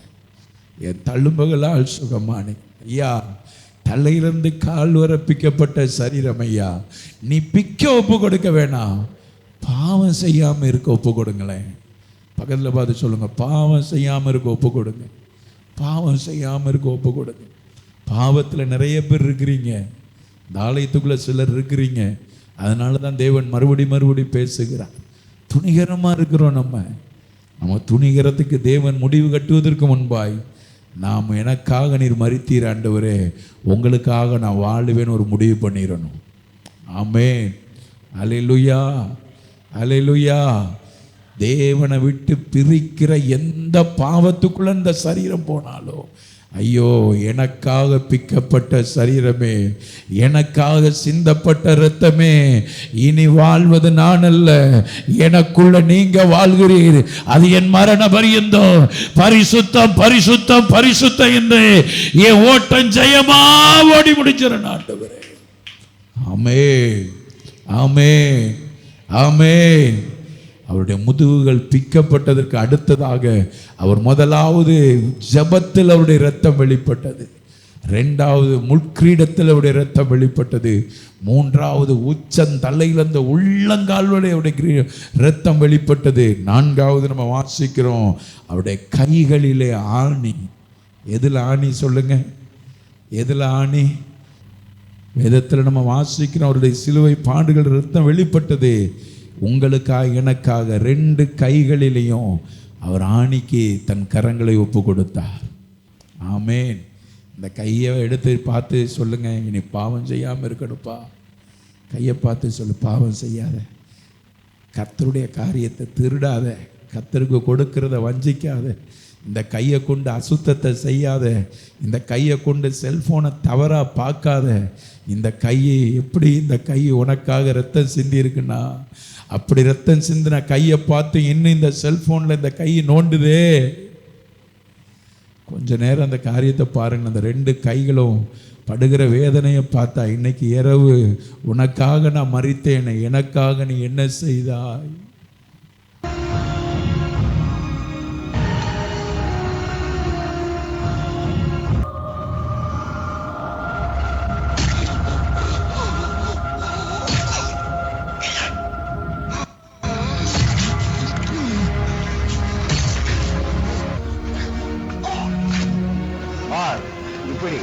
என் தழும்புகளால் சுகமானீங்க. ஐயா, தலையிலிருந்து கால் வர பிக்கப்பட்ட சரீரம் ஐயா, நீ பிக்க ஒப்பு கொடுக்க வேணாம், பாவம் செய்யாம இருக்க ஒப்பு கொடுங்களேன். பக்கத்தில் பார்த்து சொல்லுங்க, பாவம் செய்யாம இருக்க ஒப்பு கொடுங்க, பாவம் செய்யாம இருக்க ஒப்பு கொடுங்க. பாவத்தில் நிறைய பேர் இருக்கிறீங்க, இந்த ஆலயத்துக்குள்ள சிலர் இருக்கிறீங்க. அதனால தான் தேவன் மறுபடி பேசுகிறார். துணிகரமாக இருக்கிறோம். நம்ம துணிகரத்துக்கு தேவன் முடிவு கட்டுவதற்கு முன்பாய் நாம் எனக்காக நீர் மரித்தீர் ஆண்டவரே, உங்களுக்காக நான் வாழுவேன்னு ஒரு முடிவு பண்ணிடணும். ஆமென், அல்லேலூயா, அல்லேலூயா. தேவனை விட்டு பிரிக்கிற எந்த பாவத்துக்குள்ள இந்த சரீரம் போனாலும், ஐயோ எனக்காக பிக்கப்பட்ட சரீரமே, எனக்காக சிந்தப்பட்ட இரத்தமே, இனி வாழ்வது நான் அல்ல, எனக்குள்ள நீங்க வாழ்கிறீர், அது என் மரண பரியந்தம் பரிசுத்தம் பரிசுத்தம் பரிசுத்தம் என்று என் ஓட்டம் ஜெயமா ஓடி முடிச்சிடணும் ஆண்டவரே. ஆமென், ஆமென், ஆமென். அவருடைய முதுகுகள் பிக்கப்பட்டதற்கு அடுத்ததாக அவர் முதலாவது ஜபத்தில் அவருடைய இரத்தம் வெளிப்பட்டது, ரெண்டாவது முட்கிரீடத்தில் அவருடைய இரத்தம் வெளிப்பட்டது, மூன்றாவது உச்சந்தலையில் அந்த உள்ளங்கால்வரை அவருடைய இரத்தம் வெளிப்பட்டது, நான்காவது நம்ம வாசிக்கிறோம் அவருடைய கைகளிலே ஆணி. எதில் ஆணி சொல்லுங்க, எதில் ஆணி? வேதத்தில் நம்ம வாசிக்கிறோம் அவருடைய சிலுவை பாடுகள் இரத்தம் வெளிப்பட்டது. உங்களுக்காக எனக்காக 2 கைகளிலையும் அவர் ஆணிக்கு தன் கரங்களை ஒப்பு கொடுத்தார். ஆமென். இந்த கையை எடுத்து பார்த்து சொல்லுங்க, இனி பாவம் செய்யாமல் இருக்கணுப்பா. கையை பார்த்து சொல்லு, பாவம் செய்யாத, கர்த்தருடைய காரியத்தை திருடாத, கர்த்தருக்கு கொடுக்கிறத வஞ்சிக்காத, இந்த கையை கொண்டு அசுத்தத்தை செய்யாத, இந்த கையை கொண்டு செல்போனை தவறாக பார்க்காத. இந்த கையை எப்படி, இந்த கை உனக்காக ரத்தம் சிந்தி இருக்குன்னா, அப்படி ரத்தம் சிந்தின கையை பார்த்து இன்னும் இந்த செல்போனில் இந்த கை நோண்டுதே. கொஞ்ச நேரம் அந்த காரியத்தை பாருங்க. அந்த 2 கைகளும் படுகிற வேதனையை பார்த்தா, இன்னைக்கு இரவு உனக்காக நான் மரித்தேனே, எனக்காக நீ என்ன செய்தாய். இப்படி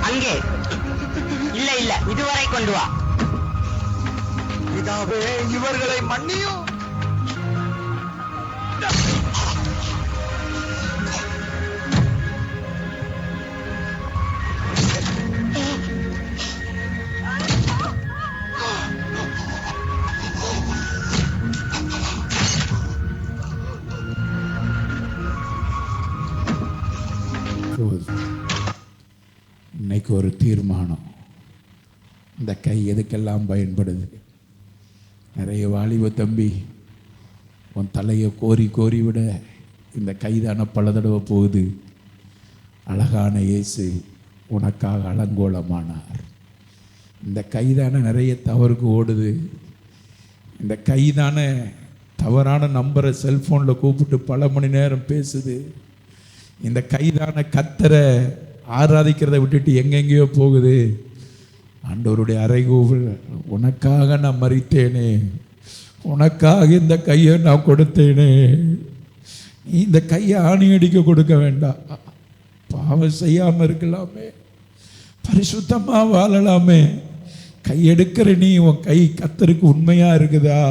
அங்கே இல்ல இல்ல இதுவரை கொண்டு வா. பிதாவே இவர்களை மன்னியும். இன்னைக்கு ஒரு தீர்மானம். இந்த கை எதுக்கெல்லாம் பயன்படுது? நிறைய வாலிப தம்பி உன் தலையை கோரி கோரி விட இந்த கைதான பல தடவை போகுது. அழகான இயேசு உனக்காக அலங்கோலமானார். இந்த கைதான நிறைய தவறுக்கு ஓடுது. இந்த கைதான தவறான நம்பரை செல்ஃபோனில் கூப்பிட்டு பல மணி நேரம் பேசுது. இந்த கைதான கத்தரை ஆராதிக்கிறத விட்டுட்டு எங்கெங்கேயோ போகுது. ஆண்டவருடைய அறைகூவல், உனக்காக நான் மரித்தேனே, உனக்காக இந்த கையை நான் கொடுத்தேனே, நீ இந்த கையை ஆணி அடிக்க கொடுக்க வேண்டாம். பாவம் செய்யாமல் இருக்கலாமே, பரிசுத்தமாக வாழலாமே. கையெடுக்கிற நீ உன் கை கத்தருக்கு உண்மையா இருக்குதா?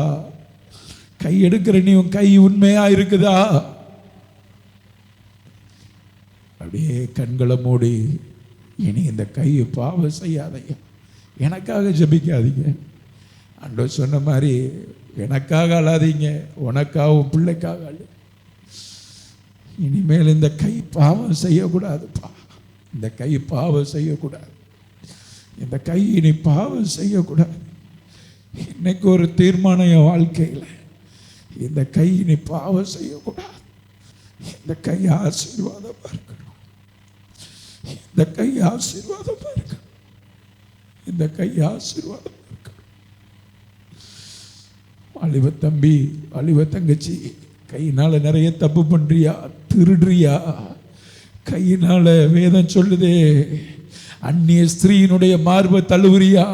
கையெடுக்கிற நீ உன் கை உண்மையா இருக்குதா? அப்படியே கண்களை மூடி, இனி இந்த கையை பாவம் செய்யாதீங்க, எனக்காக ஜெபிக்காதீங்க. ஆண்டவர் சொன்ன மாதிரி எனக்காக அழாதீங்க, உனக்காக உன் பிள்ளைக்காக அழு. இனிமேல் இந்த கை பாவம் செய்யக்கூடாதுப்பா. இந்த கை பாவம் செய்யக்கூடாது. இந்த கை இனி பாவம் செய்யக்கூடாது. இன்னைக்கு ஒரு தீர்மானம் என் வாழ்க்கையில், இந்த கை இனி பாவம் செய்யக்கூடாது. இந்த கை ஆசீர்வாதமாக இருக்கணும். இந்த கை ஆசீர்வாதமாக இருக்கணும். இந்த கை ஆசீர்வாதமாக இருக்கணும். வாலிப தம்பி, வாலிப தங்கச்சி, கையினால நிறைய தப்பு பண்றியா, திருடுறியா? கையினால வேதம் சொல்லுதே, அந்நிய ஸ்திரீயினுடைய மார்பை தழுவுறியா?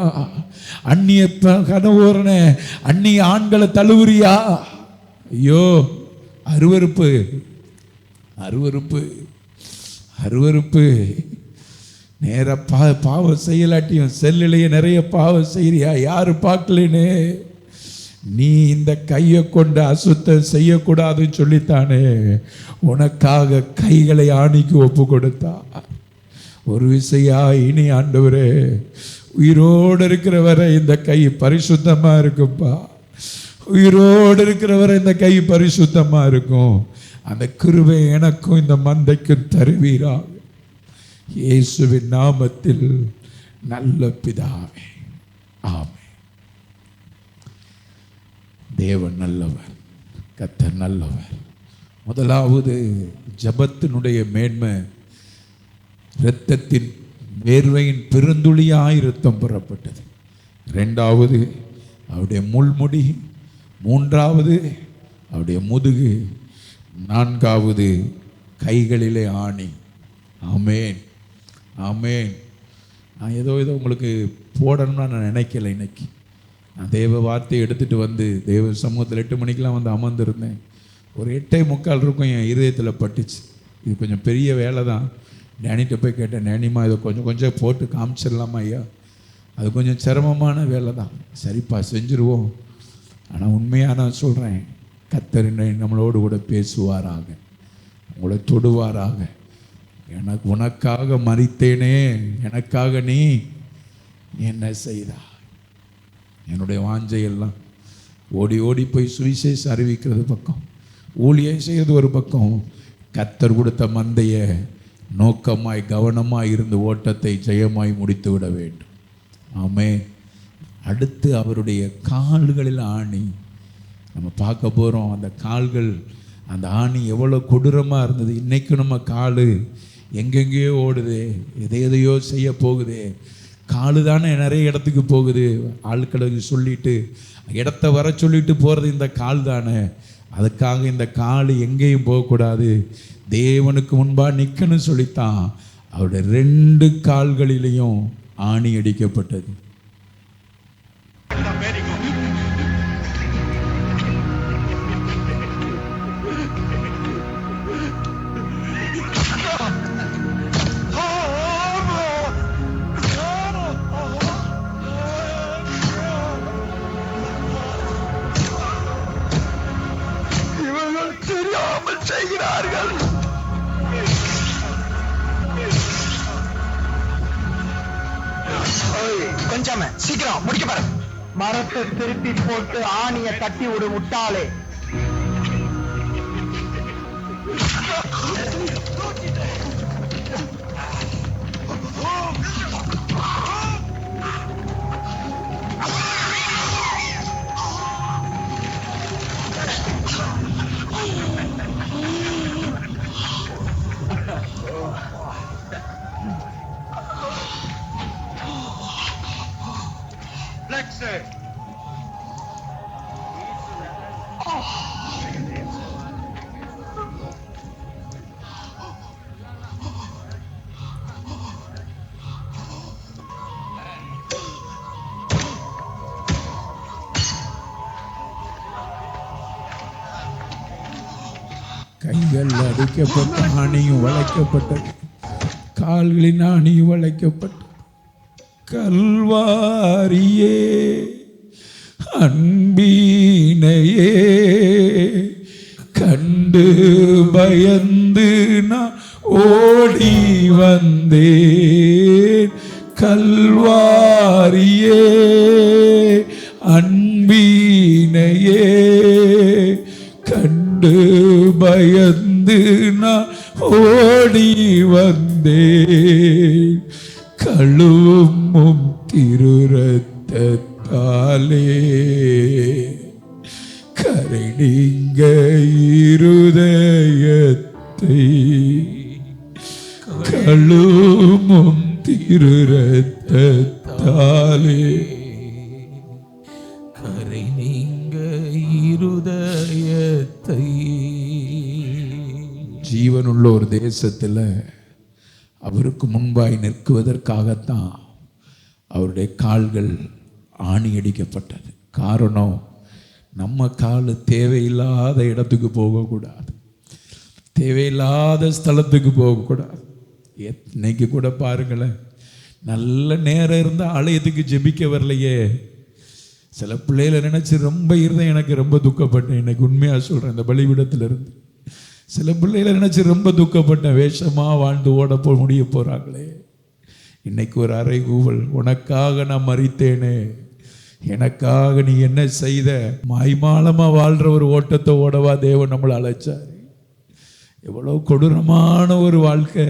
அந்நிய கணவன அந்நிய ஆண்களை தழுவுறியா? ஐயோ, அருவருப்பு, அருவருப்பு, அருவருப்பு. நேர பாவம் செய்யலாட்டியும் செல்லிலேயே நிறைய பாவம் செய்யறியா? யாரு பார்க்கலன்னு? நீ இந்த கையை கொண்டு அசுத்தம் செய்யக்கூடாதுன்னு சொல்லித்தானே உனக்காக கைகளை ஆணிக்கு ஒப்பு கொடுத்தா. ஒரு விசையா இனி ஆண்டவரே, உயிரோடு இருக்கிற வரை இந்த கை பரிசுத்தமா இருக்குப்பா. உயிரோடு இருக்கிற வரை இந்த கை பரிசுத்தமா இருக்கும். அந்த கிருபை எனக்கும் இந்த மந்தைக்கும் தருவீராக, இயேசுவின் நாமத்தில் நல்ல பிதாவே, ஆமென். தேவன் நல்லவர், கர்த்தர் நல்லவர். முதலாவது ஜபத்தினுடைய மேன்மை, இரத்தத்தின் வேர்வையின் பெருந்துளியாய் இரத்தம் பெறப்பட்டது. இரண்டாவது அவருடைய முள்முடி, மூன்றாவது அவருடைய முதுகு, நான்காவது கைகளிலே ஆணி. ஆமேன், ஆமேன். நான் ஏதோ உங்களுக்கு போடணும்னா நான் நினைக்கல. இன்னைக்கு நான் தேவ வார்த்தையை எடுத்துகிட்டு வந்து தேவ சமூகத்தில் 8 மணிக்கெலாம் வந்து அமர்ந்திருந்தேன். ஒரு 8:45 இருக்கும் என் இருதயத்தில் பட்டுச்சு. இது கொஞ்சம் பெரிய வேலை தான். டேனிட்ட போய் கேட்டேன், டேனிமா இதை கொஞ்சம் கொஞ்சம் போட்டு காமிச்சிடலாமா ஐயா? அது கொஞ்சம் சிரமமான வேலை தான். சரிப்பா, செஞ்சுருவோம். ஆனால் உண்மையாக நான் சொல்கிறேன், கர்த்தர் நம்மளோடு கூட பேசுவாராக, உங்களை தொடுவாராக. எனக்கு உனக்காக மரித்தேனே, எனக்காக நீ என்ன செய்தா? என்னுடைய வாஞ்சையெல்லாம் ஓடி ஓடி போய் சுவிசேஷம் அறிவிக்கிறது பக்கம், ஊழியம் செய்வது ஒரு பக்கம், கர்த்தர் கொடுத்த மந்தைய நோக்கமாய் கவனமாய் இருந்து ஓட்டத்தை ஜெயமாய் முடித்து விட வேண்டும். ஆமென். அடுத்து அவருடைய கால்களில் ஆணி நம்ம பார்க்க போகிறோம். அந்த கால்கள், அந்த ஆணி எவ்வளோ கொடூரமாக இருந்தது. இன்றைக்கும் நம்ம கால் எங்கெங்கேயோ ஓடுது, எதையோ செய்ய போகுது. காலு தானே நிறைய இடத்துக்கு போகுது. ஆட்களுக்கு சொல்லிட்டு இடத்த வர சொல்லிட்டு போகிறது இந்த கால் தானே. அதுக்காக இந்த கால் எங்கேயும் போகக்கூடாது, தேவனுக்கு முன்பாக நிற்கணும்னு சொல்லித்தான் அவருடைய 2 கால்களிலையும் ஆணி அடிக்கப்பட்டது. இவர்கள் தெரியாமல் செய்கிறார்கள். கொஞ்சம் சீக்கிரம் முடிக்க பாரு. மரத்தை திருப்பி போட்டு ஆணியை கட்டி விடு முட்டாளே. கைகள் அடிக்கப்பட்ட ஆணியும் வளைக்கப்பட்டது, கால்களின் ஆணியும் வளைக்கப்பட்டது. கல்வாரியே அன்பீனையே கண்டு பயந்து நான் ஓடி வந்தேன். கல்வாரியே அன்பீனையே கண்டு பயந்து நான் ஓடி வந்தேன். கழுவும் திருரத்தத்தாலே கரை நீங்க இருதயத்தை கழுவும் திருரத்தத்தாலே கரை நீங்க இருதயத்தை. ஜீவனுள்ள ஒரு தேசத்தில் அவருக்கு முன்பாய் நிற்குவதற்காகத்தான் அவருடைய கால்கள் ஆணி அடிக்கப்பட்டது. காரணம், நம்ம கால் தேவையில்லாத இடத்துக்கு போகக்கூடாது, தேவையில்லாத ஸ்தலத்துக்கு போகக்கூடாது. இன்னைக்கு கூட பாருங்களேன், நல்ல நேரம் இருந்தால் ஆலயத்துக்கு ஜெபிக்க வரலையே. சில பிள்ளைகளை நினச்சி ரொம்ப இருந்தேன், எனக்கு ரொம்ப துக்கப்பட்டேன். இன்னைக்கு உண்மையாக சொல்கிறேன், இந்த பலிபீடத்தில் இருந்து சில பிள்ளைகளை நினச்சி ரொம்ப துக்கப்பட்டேன். வேஷமாக வாழ்ந்து ஓட முடிய போகிறாங்களே. இன்னைக்கு ஒரு அறைகூவல், உனக்காக நான் மரித்தேனே, எனக்காக நீ என்ன செய்த. மாய்மாலமாக வாழ்கிற ஒரு ஓட்டத்தை ஓடவா தேவன் நம்மளை அழைச்சார். எவ்வளோ கொடூரமான ஒரு வாழ்க்கை,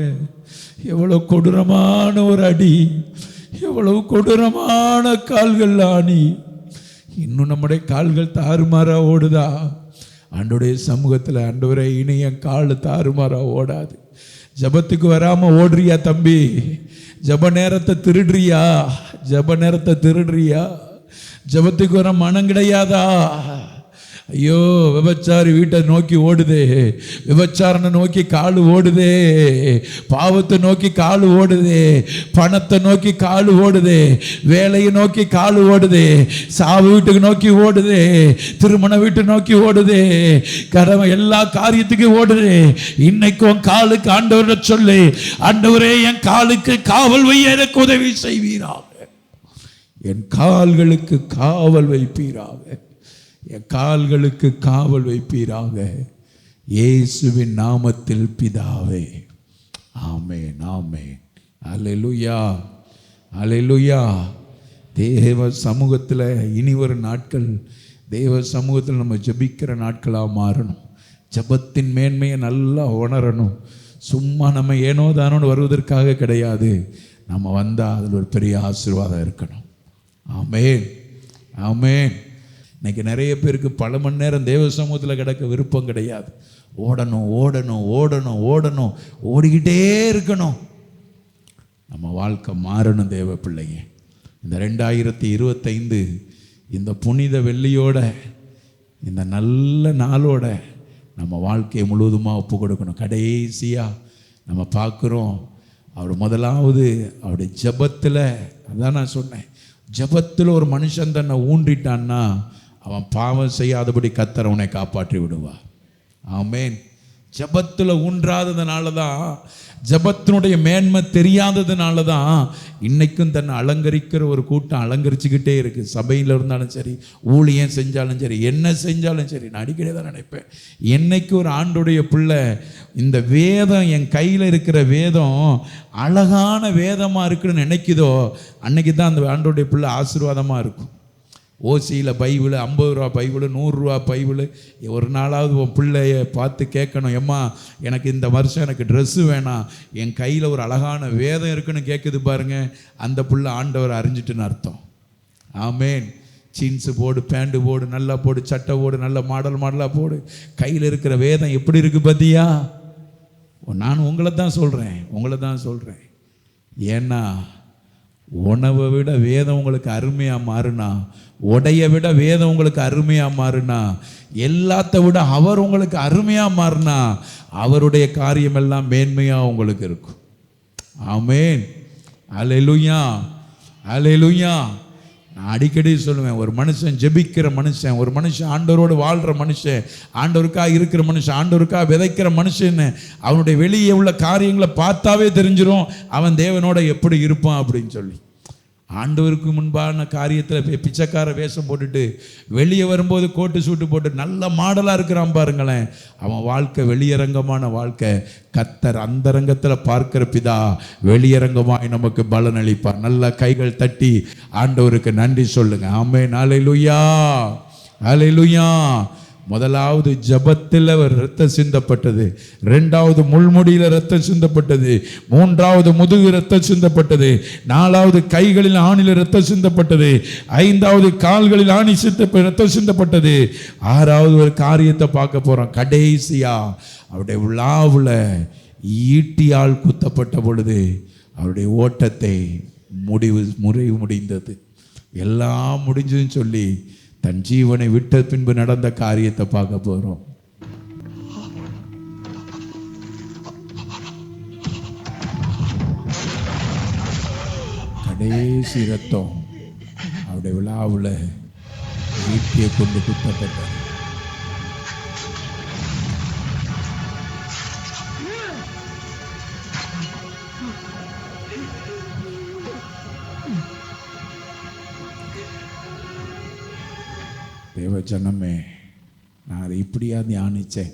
எவ்வளோ கொடூரமான ஒரு அடி, எவ்வளவு கொடூரமான கால்கள் ஆணி. இன்னும் நம்முடைய கால்கள் தாறுமாறா ஓடுதா? ஆண்டோடைய சமூகத்தில், ஆண்டவரே இனி என் கால் தாறுமாறா ஓடாது. ஜபத்துக்கு வராமல் ஓடுறியா தம்பி? ஜப நேரத்தை திருடுறியா? ஜப நேரத்தை திருடுறியா? ஜபத்துக்கு வர மனம் கிடையாதா? ஐயோ, விபச்சாரி வீட்டை நோக்கி ஓடுதே, விபச்சாரனை நோக்கி காலு ஓடுதே, பாவத்தை நோக்கி காலு ஓடுதே, பணத்தை நோக்கி காலு ஓடுதே, வேலையை நோக்கி காலு ஓடுதே, சாவு வீட்டுக்கு நோக்கி ஓடுதே, திருமண வீட்டை நோக்கி ஓடுதே, கடமை எல்லா காரியத்துக்கும் ஓடுதே. இன்னைக்கு உன் காலுக்கு ஆண்டவரை சொல்லு, ஆண்டவரே என் காலுக்கு காவல் வைய எனக்கு உதவி செய்வீராக, என் கால்களுக்கு காவல் வைப்பீராக, என் கால்களுக்கு காவல் வைப்பீராக, இயேசுவின் நாமத்தில் பிதாவே, ஆமென் ஆமென். அல்லேலூயா அல்லேலூயா. தேவ சமூகத்தில் இனி ஒரு நாட்கள், தேவ சமூகத்தில் நம்ம ஜெபிக்கிற நாட்களாக மாறணும். ஜெபத்தின் மேன்மையை நல்லா உணரணும். சும்மா நம்ம ஏனோ தானோன்னு வருவதற்காக கிடையாது. நம்ம வந்தால் அதில் ஒரு பெரிய ஆசீர்வாதம் இருக்கணும். ஆமென் ஆமென். இன்னைக்கு நிறைய பேருக்கு பல மணி நேரம் தேவ சமூகத்தில் கிடக்க விருப்பம் கிடையாது. ஓடணும் ஓடணும் ஓடணும் ஓடணும், ஓடிக்கிட்டே இருக்கணும். நம்ம வாழ்க்கை மாறணும் தேவ பிள்ளைங்க. இந்த 2025 இந்த புனித வெள்ளியோட, இந்த நல்ல நாளோட நம்ம வாழ்க்கையை முழுவதுமாக ஒப்பு கொடுக்கணும். கடைசியாக நம்ம பார்க்குறோம், அவர் முதலாவது அவருடைய ஜெபத்தில், அதான் நான் சொன்னேன், ஜெபத்தில் ஒரு மனுஷன் தன்னை ஊன்றிட்டான்னா அவன் பாவம் செய்யாதபடி கர்த்தர் அவனை காப்பாற்றி விடுவார். ஆமென். ஜெபத்தில் ஊன்றாததுனால தான், ஜெபத்தினுடைய மேன்மை தெரியாததுனால தான் இன்னைக்கும் தன்னை அலங்கரிக்கிற ஒரு கூட்டம் அலங்கரிச்சுக்கிட்டே இருக்குது. சபையில் இருந்தாலும் சரி, ஊழியம் செஞ்சாலும் சரி, என்ன செஞ்சாலும் சரி. நான் அடிக்கடி தான் நினைப்பேன், என்னைக்கு ஒரு ஆண்டுடைய பிள்ளை இந்த வேதம், என் கையில் இருக்கிற வேதம் அழகான வேதமாக இருக்குன்னு நினைக்குதோ அன்னைக்கு தான் அந்த ஆண்டுடைய பிள்ளை ஆசீர்வாதமாக இருக்கும். ஓசியில் பைபிள், 50 ரூபா பைபிள், 100 ரூபா பைபிள். ஒரு நாளாவது உன் பிள்ளைய பார்த்து கேட்கணும், எம்மா எனக்கு இந்த வருஷம் எனக்கு ட்ரெஸ்ஸு வேணாம், என் கையில் ஒரு அழகான வேதம் இருக்குன்னு கேட்குது பாருங்க, அந்த பிள்ளை ஆண்டவர் அறிஞ்சிட்டுன்னு அர்த்தம். ஆமேன். ஜீன்ஸு போடு, பேண்ட்டு போடு, நல்லா போடு, சட்டை போடு, நல்ல மாடலாக போடு, கையில் இருக்கிற வேதம் எப்படி இருக்குது பார்த்தியா? நான் உங்களை தான் சொல்கிறேன். ஏன்னா உணவை விட வேதம் உங்களுக்கு அருமையாக மாறுனா, உடைய விட வேதம் உங்களுக்கு அருமையாக மாறுனா, எல்லாத்த விட அவர் உங்களுக்கு அருமையாக மாறுனா, அவருடைய காரியமெல்லாம் மேன்மையாக உங்களுக்கு இருக்கும். ஆமென். அல்லேலூயா, அல்லேலூயா. நான் அடிக்கடி சொல்லுவேன், ஒரு மனுஷன் ஜெபிக்கிற மனுஷன், ஒரு மனுஷன் ஆண்டவரோடு வாழ்கிற மனுஷன், ஆண்டவருக்காக இருக்கிற மனுஷன், ஆண்டவருக்காக விதைக்கிற மனுஷன், அவனுடைய வெளியே உள்ள காரியங்களை பார்த்தாவே தெரிஞ்சிடும் அவன் தேவனோட எப்படி இருப்பான் அப்படின்னு சொல்லி. ஆண்டவருக்கு முன்பான காரியத்தில் பிச்சைக்கார வேஷம் போட்டுட்டு வெளியே வரும்போது கோட்டு சூட்டு போட்டு நல்ல மாடலாக இருக்கிறான் பாருங்களேன், அவன் வாழ்க்கை வெளியரங்கமான வாழ்க்கை. கர்த்தர் அந்தரங்கத்தில் பார்க்கிற பிதா வெளியரங்கமாய் நமக்கு பலன் அளிப்பார். நல்ல கைகள் தட்டி ஆண்டவருக்கு நன்றி சொல்லுங்க. ஆமென். அல்லேலூயா, அல்லேலூயா. முதலாவது ஜெபத்தில் ரத்தம் சிந்தப்பட்டது, இரண்டாவது முள்முடியில் ரத்தம் சிந்தப்பட்டது, மூன்றாவது முதுகு ரத்தம் சிந்தப்பட்டது, நாலாவது கைகளில் ஆணில் ரத்தம் சிந்தப்பட்டது, ஐந்தாவது கால்களில் ஆணி ரத்தம் சிந்தப்பட்டது, ஆறாவது ஒரு காரியத்தை பார்க்க போறோம். கடைசியா அவருடைய விழாவில் ஈட்டியால் குத்தப்பட்ட பொழுது அவருடைய ஓட்டத்தை முடிந்தது. எல்லாம் முடிஞ்சதுன்னு சொல்லி தன் ஜீவனை விட்ட பின்பு நடந்த காரியத்தை பார்க்க போறோம். கடைசி ரத்தம் அவருடைய விழாவில் ஈட்டியை கொண்டு குத்தப்பட்டது. தேவ ஜனமே, நான் அதை இப்படியா தியானித்தேன்.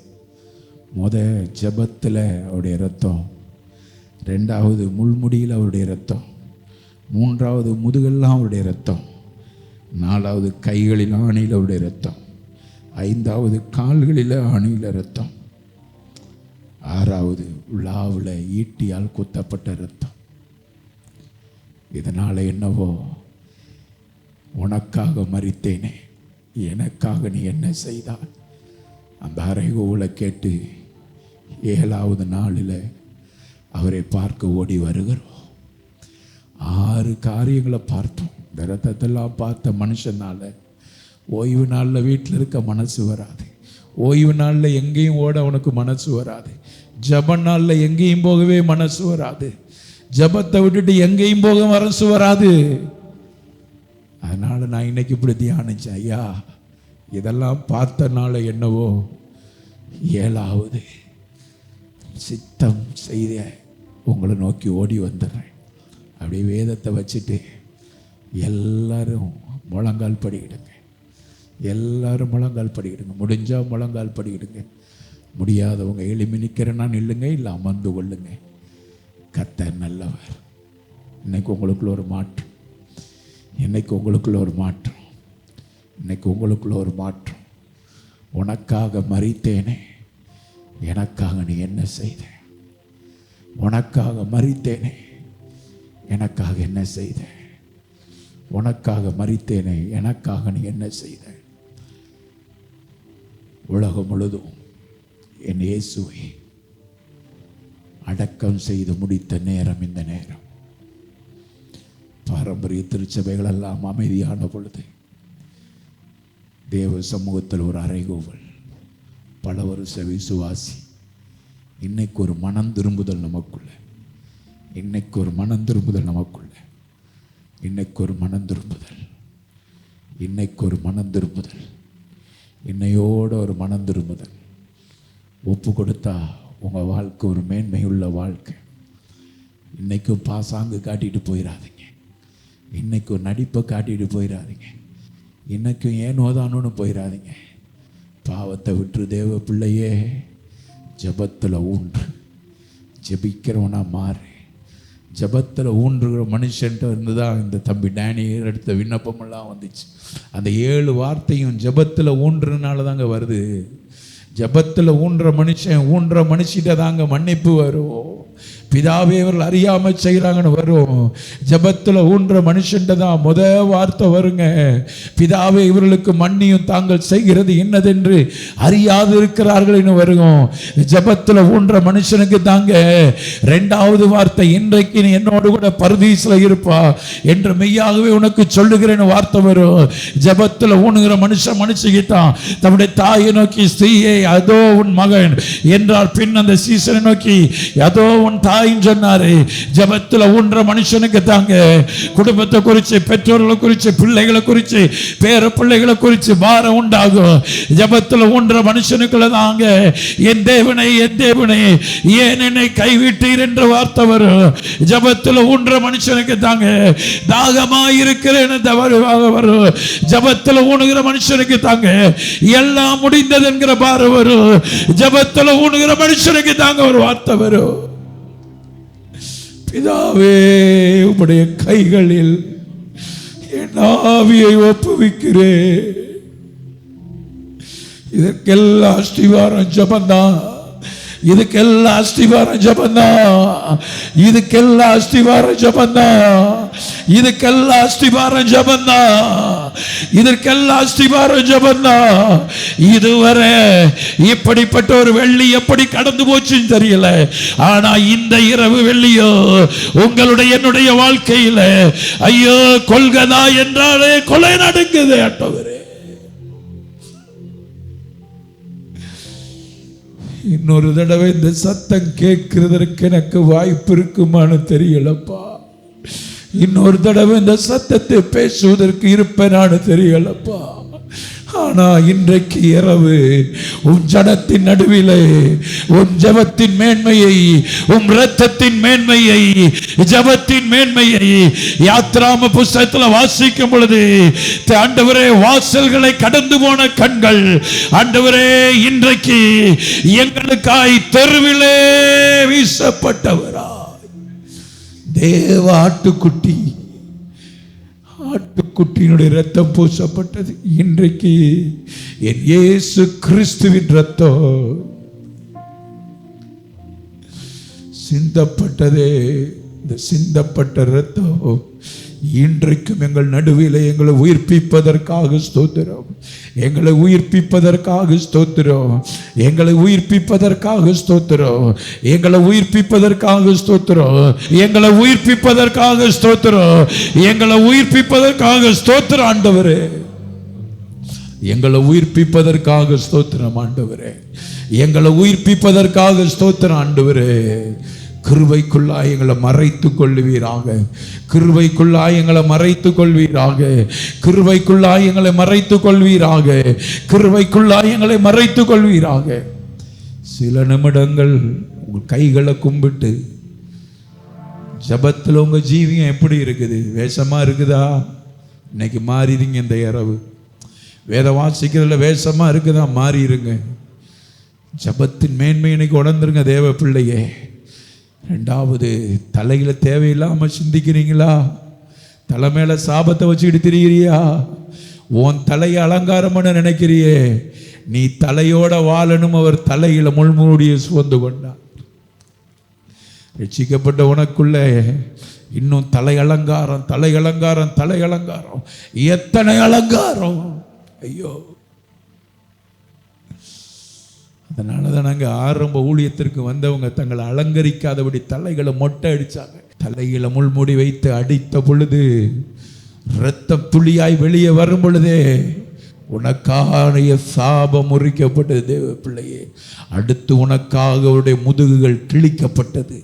ஜெபத்தில் அவருடைய ரத்தம், ரெண்டாவது முள்முடியில் அவருடைய ரத்தம், மூன்றாவது முதுகெல்லாம் அவருடைய ரத்தம், நாலாவது கைகளில் ஆணியில் அவருடைய ரத்தம், ஐந்தாவது கால்களில் ஆணியில் ரத்தம், ஆறாவது விழாவில் ஈட்டியால் குத்தப்பட்ட ரத்தம். இதனால் என்னவோ, உனக்காக மரித்தேனே, எனக்காக நீ என்ன செய்தால், அந்த அறைகோலை கேட்டு 7வது நாளில் அவரை பார்க்க ஓடி வருகிறோம். 6 காரியங்களை பார்த்தோம். இந்த ரத்தத்தெல்லாம் பார்த்த மனுஷனால ஓய்வு நாளில் வீட்டில் இருக்க மனசு வராது, ஓய்வு நாளில் எங்கேயும் ஓட உனக்கு மனசு வராது, ஜப நாளில் எங்கேயும் போகவே மனசு வராது, ஜபத்தை விட்டுட்டு எங்கேயும் போக மனசு வராது. அதனால் நான் இன்னைக்கு இப்படி தியானிச்சேன். ஐயா, இதெல்லாம் பார்த்தனால என்னவோ 7வது சித்தம் செய்த உங்களை நோக்கி ஓடி வந்துடுறேன். அப்படியே வேதத்தை வச்சுட்டு எல்லாரும் முழங்கால் படிக்கிடுங்க, எல்லாரும் முழங்கால் படிக்கிடுங்க. முடிஞ்சால் முழங்கால் படிக்கிடுங்க, முடியாதவங்க எளிமை நிற்கிறேன்னா நில்லுங்க, இல்லை அமர்ந்து கொள்ளுங்க. கர்த்தர் நல்லவர். இன்னைக்கு உங்களுக்குள்ள ஒரு மாற்றம், இன்னைக்கு உங்களுக்குள்ள ஒரு மாற்றம், இன்னைக்கு உங்களுக்குள்ள ஒரு மாற்றம். உனக்காக மரித்தேனே, எனக்காக நீ என்ன செய்த? உனக்காக மரித்தேனே, எனக்காக என்ன செய்த? உனக்காக மரித்தேனே, எனக்காக நீ என்ன செய்த? உலகம் முழுதும் என் இயேசுவை அடக்கம் செய்து முடித்த நேரம் இந்த நேரம். பாரம்பரிய திருச்சபைகள் எல்லாம் அமைதியான பொழுது தேவ சமூகத்தில் ஒரு அறைகோவல், பல வருஷ விசுவாசி. இன்னைக்கு ஒரு மனம் திரும்புதல் நமக்குள்ள. இன்னைக்கு ஒரு மனம் திரும்புதல் நமக்குள்ள, இன்னைக்கு ஒரு மனம் திரும்புதல், இன்னைக்கு ஒரு மனம் திரும்புதல், இன்னையோட ஒரு மனம் திரும்புதல். ஒப்பு கொடுத்தா உங்கள் வாழ்க்கை ஒரு மேன்மையுள்ள வாழ்க்கை. இன்னைக்கும் பாசாங்கு காட்டிட்டு போயிடாதீங்க, இன்னைக்கும் நடிப்பை காட்டிட்டு போயிடாதீங்க, இன்னைக்கும் ஏனோதானோன்னு போயிடாதீங்க. பாவத்தை விட்டு தேவ பிள்ளையே ஜபத்தில் ஊன்று, ஜபிக்கிறவனா மாறு. ஜபத்தில் ஊன்றுகிற மனுஷன்ட்டு இருந்து தான் இந்த தம்பி டேனியல் எடுத்த விண்ணப்பமெல்லாம் வந்துச்சு. அந்த 7 வார்த்தையும் ஜபத்தில் ஊன்றுனால தாங்க வருது. ஜபத்தில் ஊன்ற மனுஷிட்ட தாங்க மன்னிப்பு வரும். பிதாவே இவர்கள் அறியாமல் செய்கிறாங்கன்னு வரும். ஜபத்தில் ஊன்ற மனுஷன்ட்ட தான் வார்த்தை வருங்க, பிதாவே இவர்களுக்கு மன்னியும், தாங்கள் செய்கிறது என்னதென்று அறியாது இருக்கிறார்கள்னு வரும். ஜபத்தில் ஊன்ற மனுஷனுக்கு தாங்க 2வது வார்த்தை, இன்றைக்கு நீ என்னோடு கூட பரதீசில் இருப்பா என்று மெய்யாகவே உனக்கு சொல்லுகிறேன்னு வார்த்தை வரும். ஜபத்தில் ஊணுகிற மனுஷிக்கு தான் தன்னுடைய தாயை நோக்கி, ஸ்திரீயே அதோ உன் மகன் என்றார். பின் அந்த சீசனை நோக்கி அதோ உன் தாய் சொன்னாரு. ஜபத்தில் ஊன்ற மனுஷனுக்கு தாங்க குடும்பத்தை குறித்து, பெற்றோர்களை குறித்து, பிள்ளைகளை குறித்து, பேர பிள்ளைகளை குறித்து பாரம் உண்டாகும். ஜபத்தில் ஊன்ற மனுஷனுக்குள்ள தாங்க என் தேவனை ஏன் என்னை கைவிட்டீர் என்ற வார்த்தை வரும். ஜபத்தில் ஊன்ற மனுஷனுக்கு தாங்க தாகமாயிருக்கிறேன் வரும். ஜபத்தில் ஊணுகிற மனுஷனுக்கு தாங்க எல்லாம் முடிந்தது என்கிற பாரம் வரும். ஜபத்தில் ஊணுகிற மனுஷனுக்கு தாங்க ஒரு வார்த்தை வரும். பிதாவே உம்முடைய கைகளில் என் ஆவியை ஒப்புவிக்கிறேன். இதற்கெல்லாம் அஸ்திவாரம் ஜபந்தான், இதுக்கெல்லாம் அஸ்திவாரம் ஜபந்தான், இதுக்கெல்லாம் அஸ்திவாரம் ஜபந்தான், இதுக்கெல்லாம் அஸ்திவாரம் ஜபந்தான், இதற்கெல்லாம் அஸ்திவாரம் ஜபந்தான். இதுவரை இப்படிப்பட்ட ஒரு வெள்ளி எப்படி கடந்து போச்சுன்னு தெரியல. ஆனா இந்த இரவு வெள்ளியோ உங்களுடைய என்னுடைய வாழ்க்கையில ஐயோ கொள்கதா என்றாலே கொலை நடக்குது. ஆண்டவரே, இன்னொரு தடவை இந்த சத்தம் கேட்கிறதற்கு எனக்கு வாய்ப்பு இருக்குமான்னு தெரியலப்பா. இன்னொரு தடவை இந்த சத்தத்தை பேசுவதற்கு இருப்பேனான்னு தெரியலப்பா. ஆனா இன்றைக்கு இரவு உன் ஜனத்தின் நடுவிலே உன் ஜபத்தின் மேன்மையை, உன் இரத்தத்தின் மேன்மையை, ஜபத்தின் மேன்மையை யாத்ராம புஸ்தகத்தில் வாசிக்கும் பொழுது, ஆண்டவரே வாசல்களை கடந்து போன கண்கள் ஆண்டவரே இன்றைக்கு எங்களுக்காய் தெருவிலே வீசப்பட்டவரா தேவ ஆட்டுக்குட்டி, ஆட்டுக்குட்டியினுடைய ரத்தம் பூசப்பட்டது. இன்றைக்கு என் இயேசு கிறிஸ்துவின் ரத்தம் சிந்தப்பட்டதே. இந்த சிந்தப்பட்ட ரத்தம் இன்றைக்கும் எங்கள் நடுவில் எங்களை உயிர்ப்பிப்பதற்காக ஸ்தோத்திரம், எங்களை உயிர்ப்பிப்பதற்காக ஸ்தோத்திரம், எங்களை உயிர்ப்பிப்பதற்காக ஸ்தோத்திரம், எங்களை உயிர்ப்பிப்பதற்காக ஸ்தோத்திரம், எங்களை உயிர்ப்பிப்பதற்காக ஸ்தோத்திரம், எங்களை உயிர்ப்பிப்பதற்காக ஸ்தோத்திரம். ஆண்டவரே, எங்களை உயிர்ப்பிப்பதற்காக ஸ்தோத்திரம். ஆண்டவரே, எங்களை உயிர்ப்பிப்பதற்காக ஸ்தோத்திரம். ஆண்டவரே, கிருபைக்குள்ளாய் எங்களை மறைத்துக் கொள்வீராக, கிருபைக்குள்ளாய் எங்களை மறைத்துக் கொள்வீராக, கிருபைக்குள்ளாய் எங்களை மறைத்துக் கொள்வீராக, கிருபைக்குள்ளாய் எங்களை மறைத்துக் கொள்வீராக. சில நிமிடங்கள் உங்கள் கைகளை கும்பிட்டு ஜபத்தில் உங்க ஜீவியம் எப்படி இருக்குது? வேஷமா இருக்குதா? இன்னைக்கு மாறிடுங்க. இந்த இரவு வேத வாசிக்கிறதுல வேஷமா இருக்குதா? மாறிடுங்க. ஜபத்தின் மேன்மை இன்னைக்கு உணர்ந்துருங்க தேவ பிள்ளையே. 2வது, தலையில தேவையில்லாம சிந்திக்கிறீங்களா? தலை மேல சாபத்தை வச்சுக்கிட்டு திரிகிறியா? உன் தலையை அலங்காரம் பண்ண நினைக்கிறியே, நீ தலையோட வாழணும். அவர் தலையில முள்மூடியை சுமந்து கொண்டார். ரட்சிக்கப்பட்ட உனக்குள்ள இன்னும் தலை அலங்காரம், தலை அலங்காரம், தலை அலங்காரம், எத்தனை அலங்காரம்! ஐயோ, அதனால தான் நாங்கள் ஆரம்ப ஊழியத்திற்கு வந்தவங்க தங்களை அலங்கரிக்காதபடி தலைகளை மொட்டை அடித்தாங்க. தலையில முள்முடி வைத்து அடித்த பொழுது இரத்தம் துளியாய் வெளியே வரும் பொழுதே உனக்கான சாபம் முறிக்கப்பட்டது தேவ பிள்ளையே. அடுத்து உனக்காக அவருடைய முதுகுகள் கிழிக்கப்பட்டது,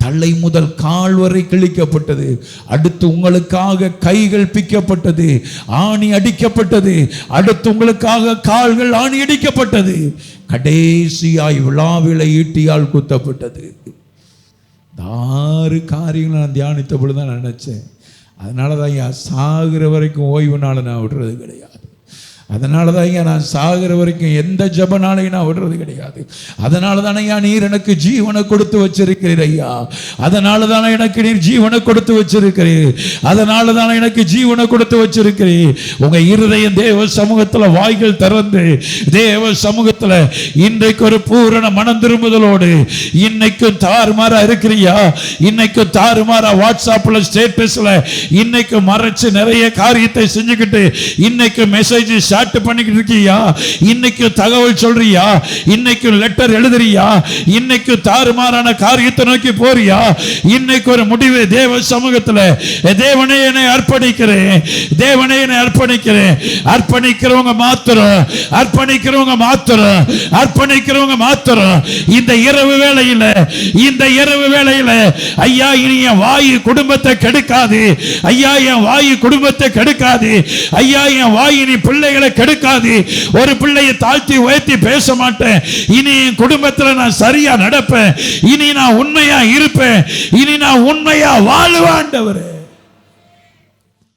தலை முதல் கால் வரை கிழிக்கப்பட்டது. அடுத்து உங்களுக்காக கைகள் பிக்கப்பட்டது, ஆணி அடிக்கப்பட்டது. அடுத்து உங்களுக்காக கால்கள் ஆணி அடிக்கப்பட்டது. கடைசியாய் விழாவிலை ஈட்டியால் குத்தப்பட்டது. 6 காரியங்களை நான் தியானித்த பொழுது தான் நினைச்சேன். அதனால தான் ஐயா சாகிற வரைக்கும் ஓய்வு நாளை நான் விடுறது கிடையாது. அதனால தான் ஐயா நான் சாகிற வரைக்கும் எந்த ஜபனாலையும் நான் விடுறது கிடையாது. அதனால தானே ஐயா நீர் எனக்கு ஜீவனை கொடுத்து வச்சிருக்கிறீர் ஐயா. அதனால தானே எனக்கு நீர் ஜீவனை கொடுத்து வச்சிருக்கிறீர். அதனால தானே எனக்கு ஜீவனை கொடுத்து வச்சிருக்கிறீர். உங்க இருதயம் தேவ சமூகத்தில் வாய்கள் திறந்து தேவ சமூகத்தில் இன்றைக்கு ஒரு பூரண மனம் திரும்புதலோடு இன்னைக்கும் தாறுமாறா இருக்கிறியா? இன்னைக்கும் தாறுமாறா வாட்ஸ்அப்ல ஸ்டேட்டஸ்ல இன்னைக்கு மறைச்சு நிறைய காரியத்தை செஞ்சுக்கிட்டு இன்னைக்கு மெசேஜ் ஸ்டார்ட் பண்ணிக்கிட்டு இருக்கியா? இன்னைக்கு தகவல் சொல்றியா? இன்னைக்கு லெட்டர் எழுதுறியா? இன்னைக்கு தாறுமாறான காரியத்தை நோக்கி போறியா? இன்னைக்கு ஒரு முடிவு தேவ சமூகத்தில், தேவனே என்னை அர்ப்பணிக்கிறேன், தேவனே என்னை அர்ப்பணிக்கிறேன். அர்ப்பணிக்கிறவங்க மாத்திரம், அர்ப்பணிக்கிறவங்க மாத்திரம், அர்ப்பணிக்கிறவங்க மாத்திரம் இந்த இரவு வேளையில், இந்த இரவு வேளையில் ஐயா இனி என் வாயு குடும்பத்தை கெடுக்காது. ஐயா என் வாயு குடும்பத்தை கெடுக்காது. ஐயா என் வாயு நீ பிள்ளைகளை கெடுக்காது. ஒரு பிள்ளையை தாழ்த்தி உயர்த்தி பேச மாட்டேன். இனி என் குடும்பத்தில் நான் சரியா நடப்பேன். இனி நான் உண்மையா இருப்பேன். இனி நான் உண்மையா வாழுவேன் ஆண்டவரே.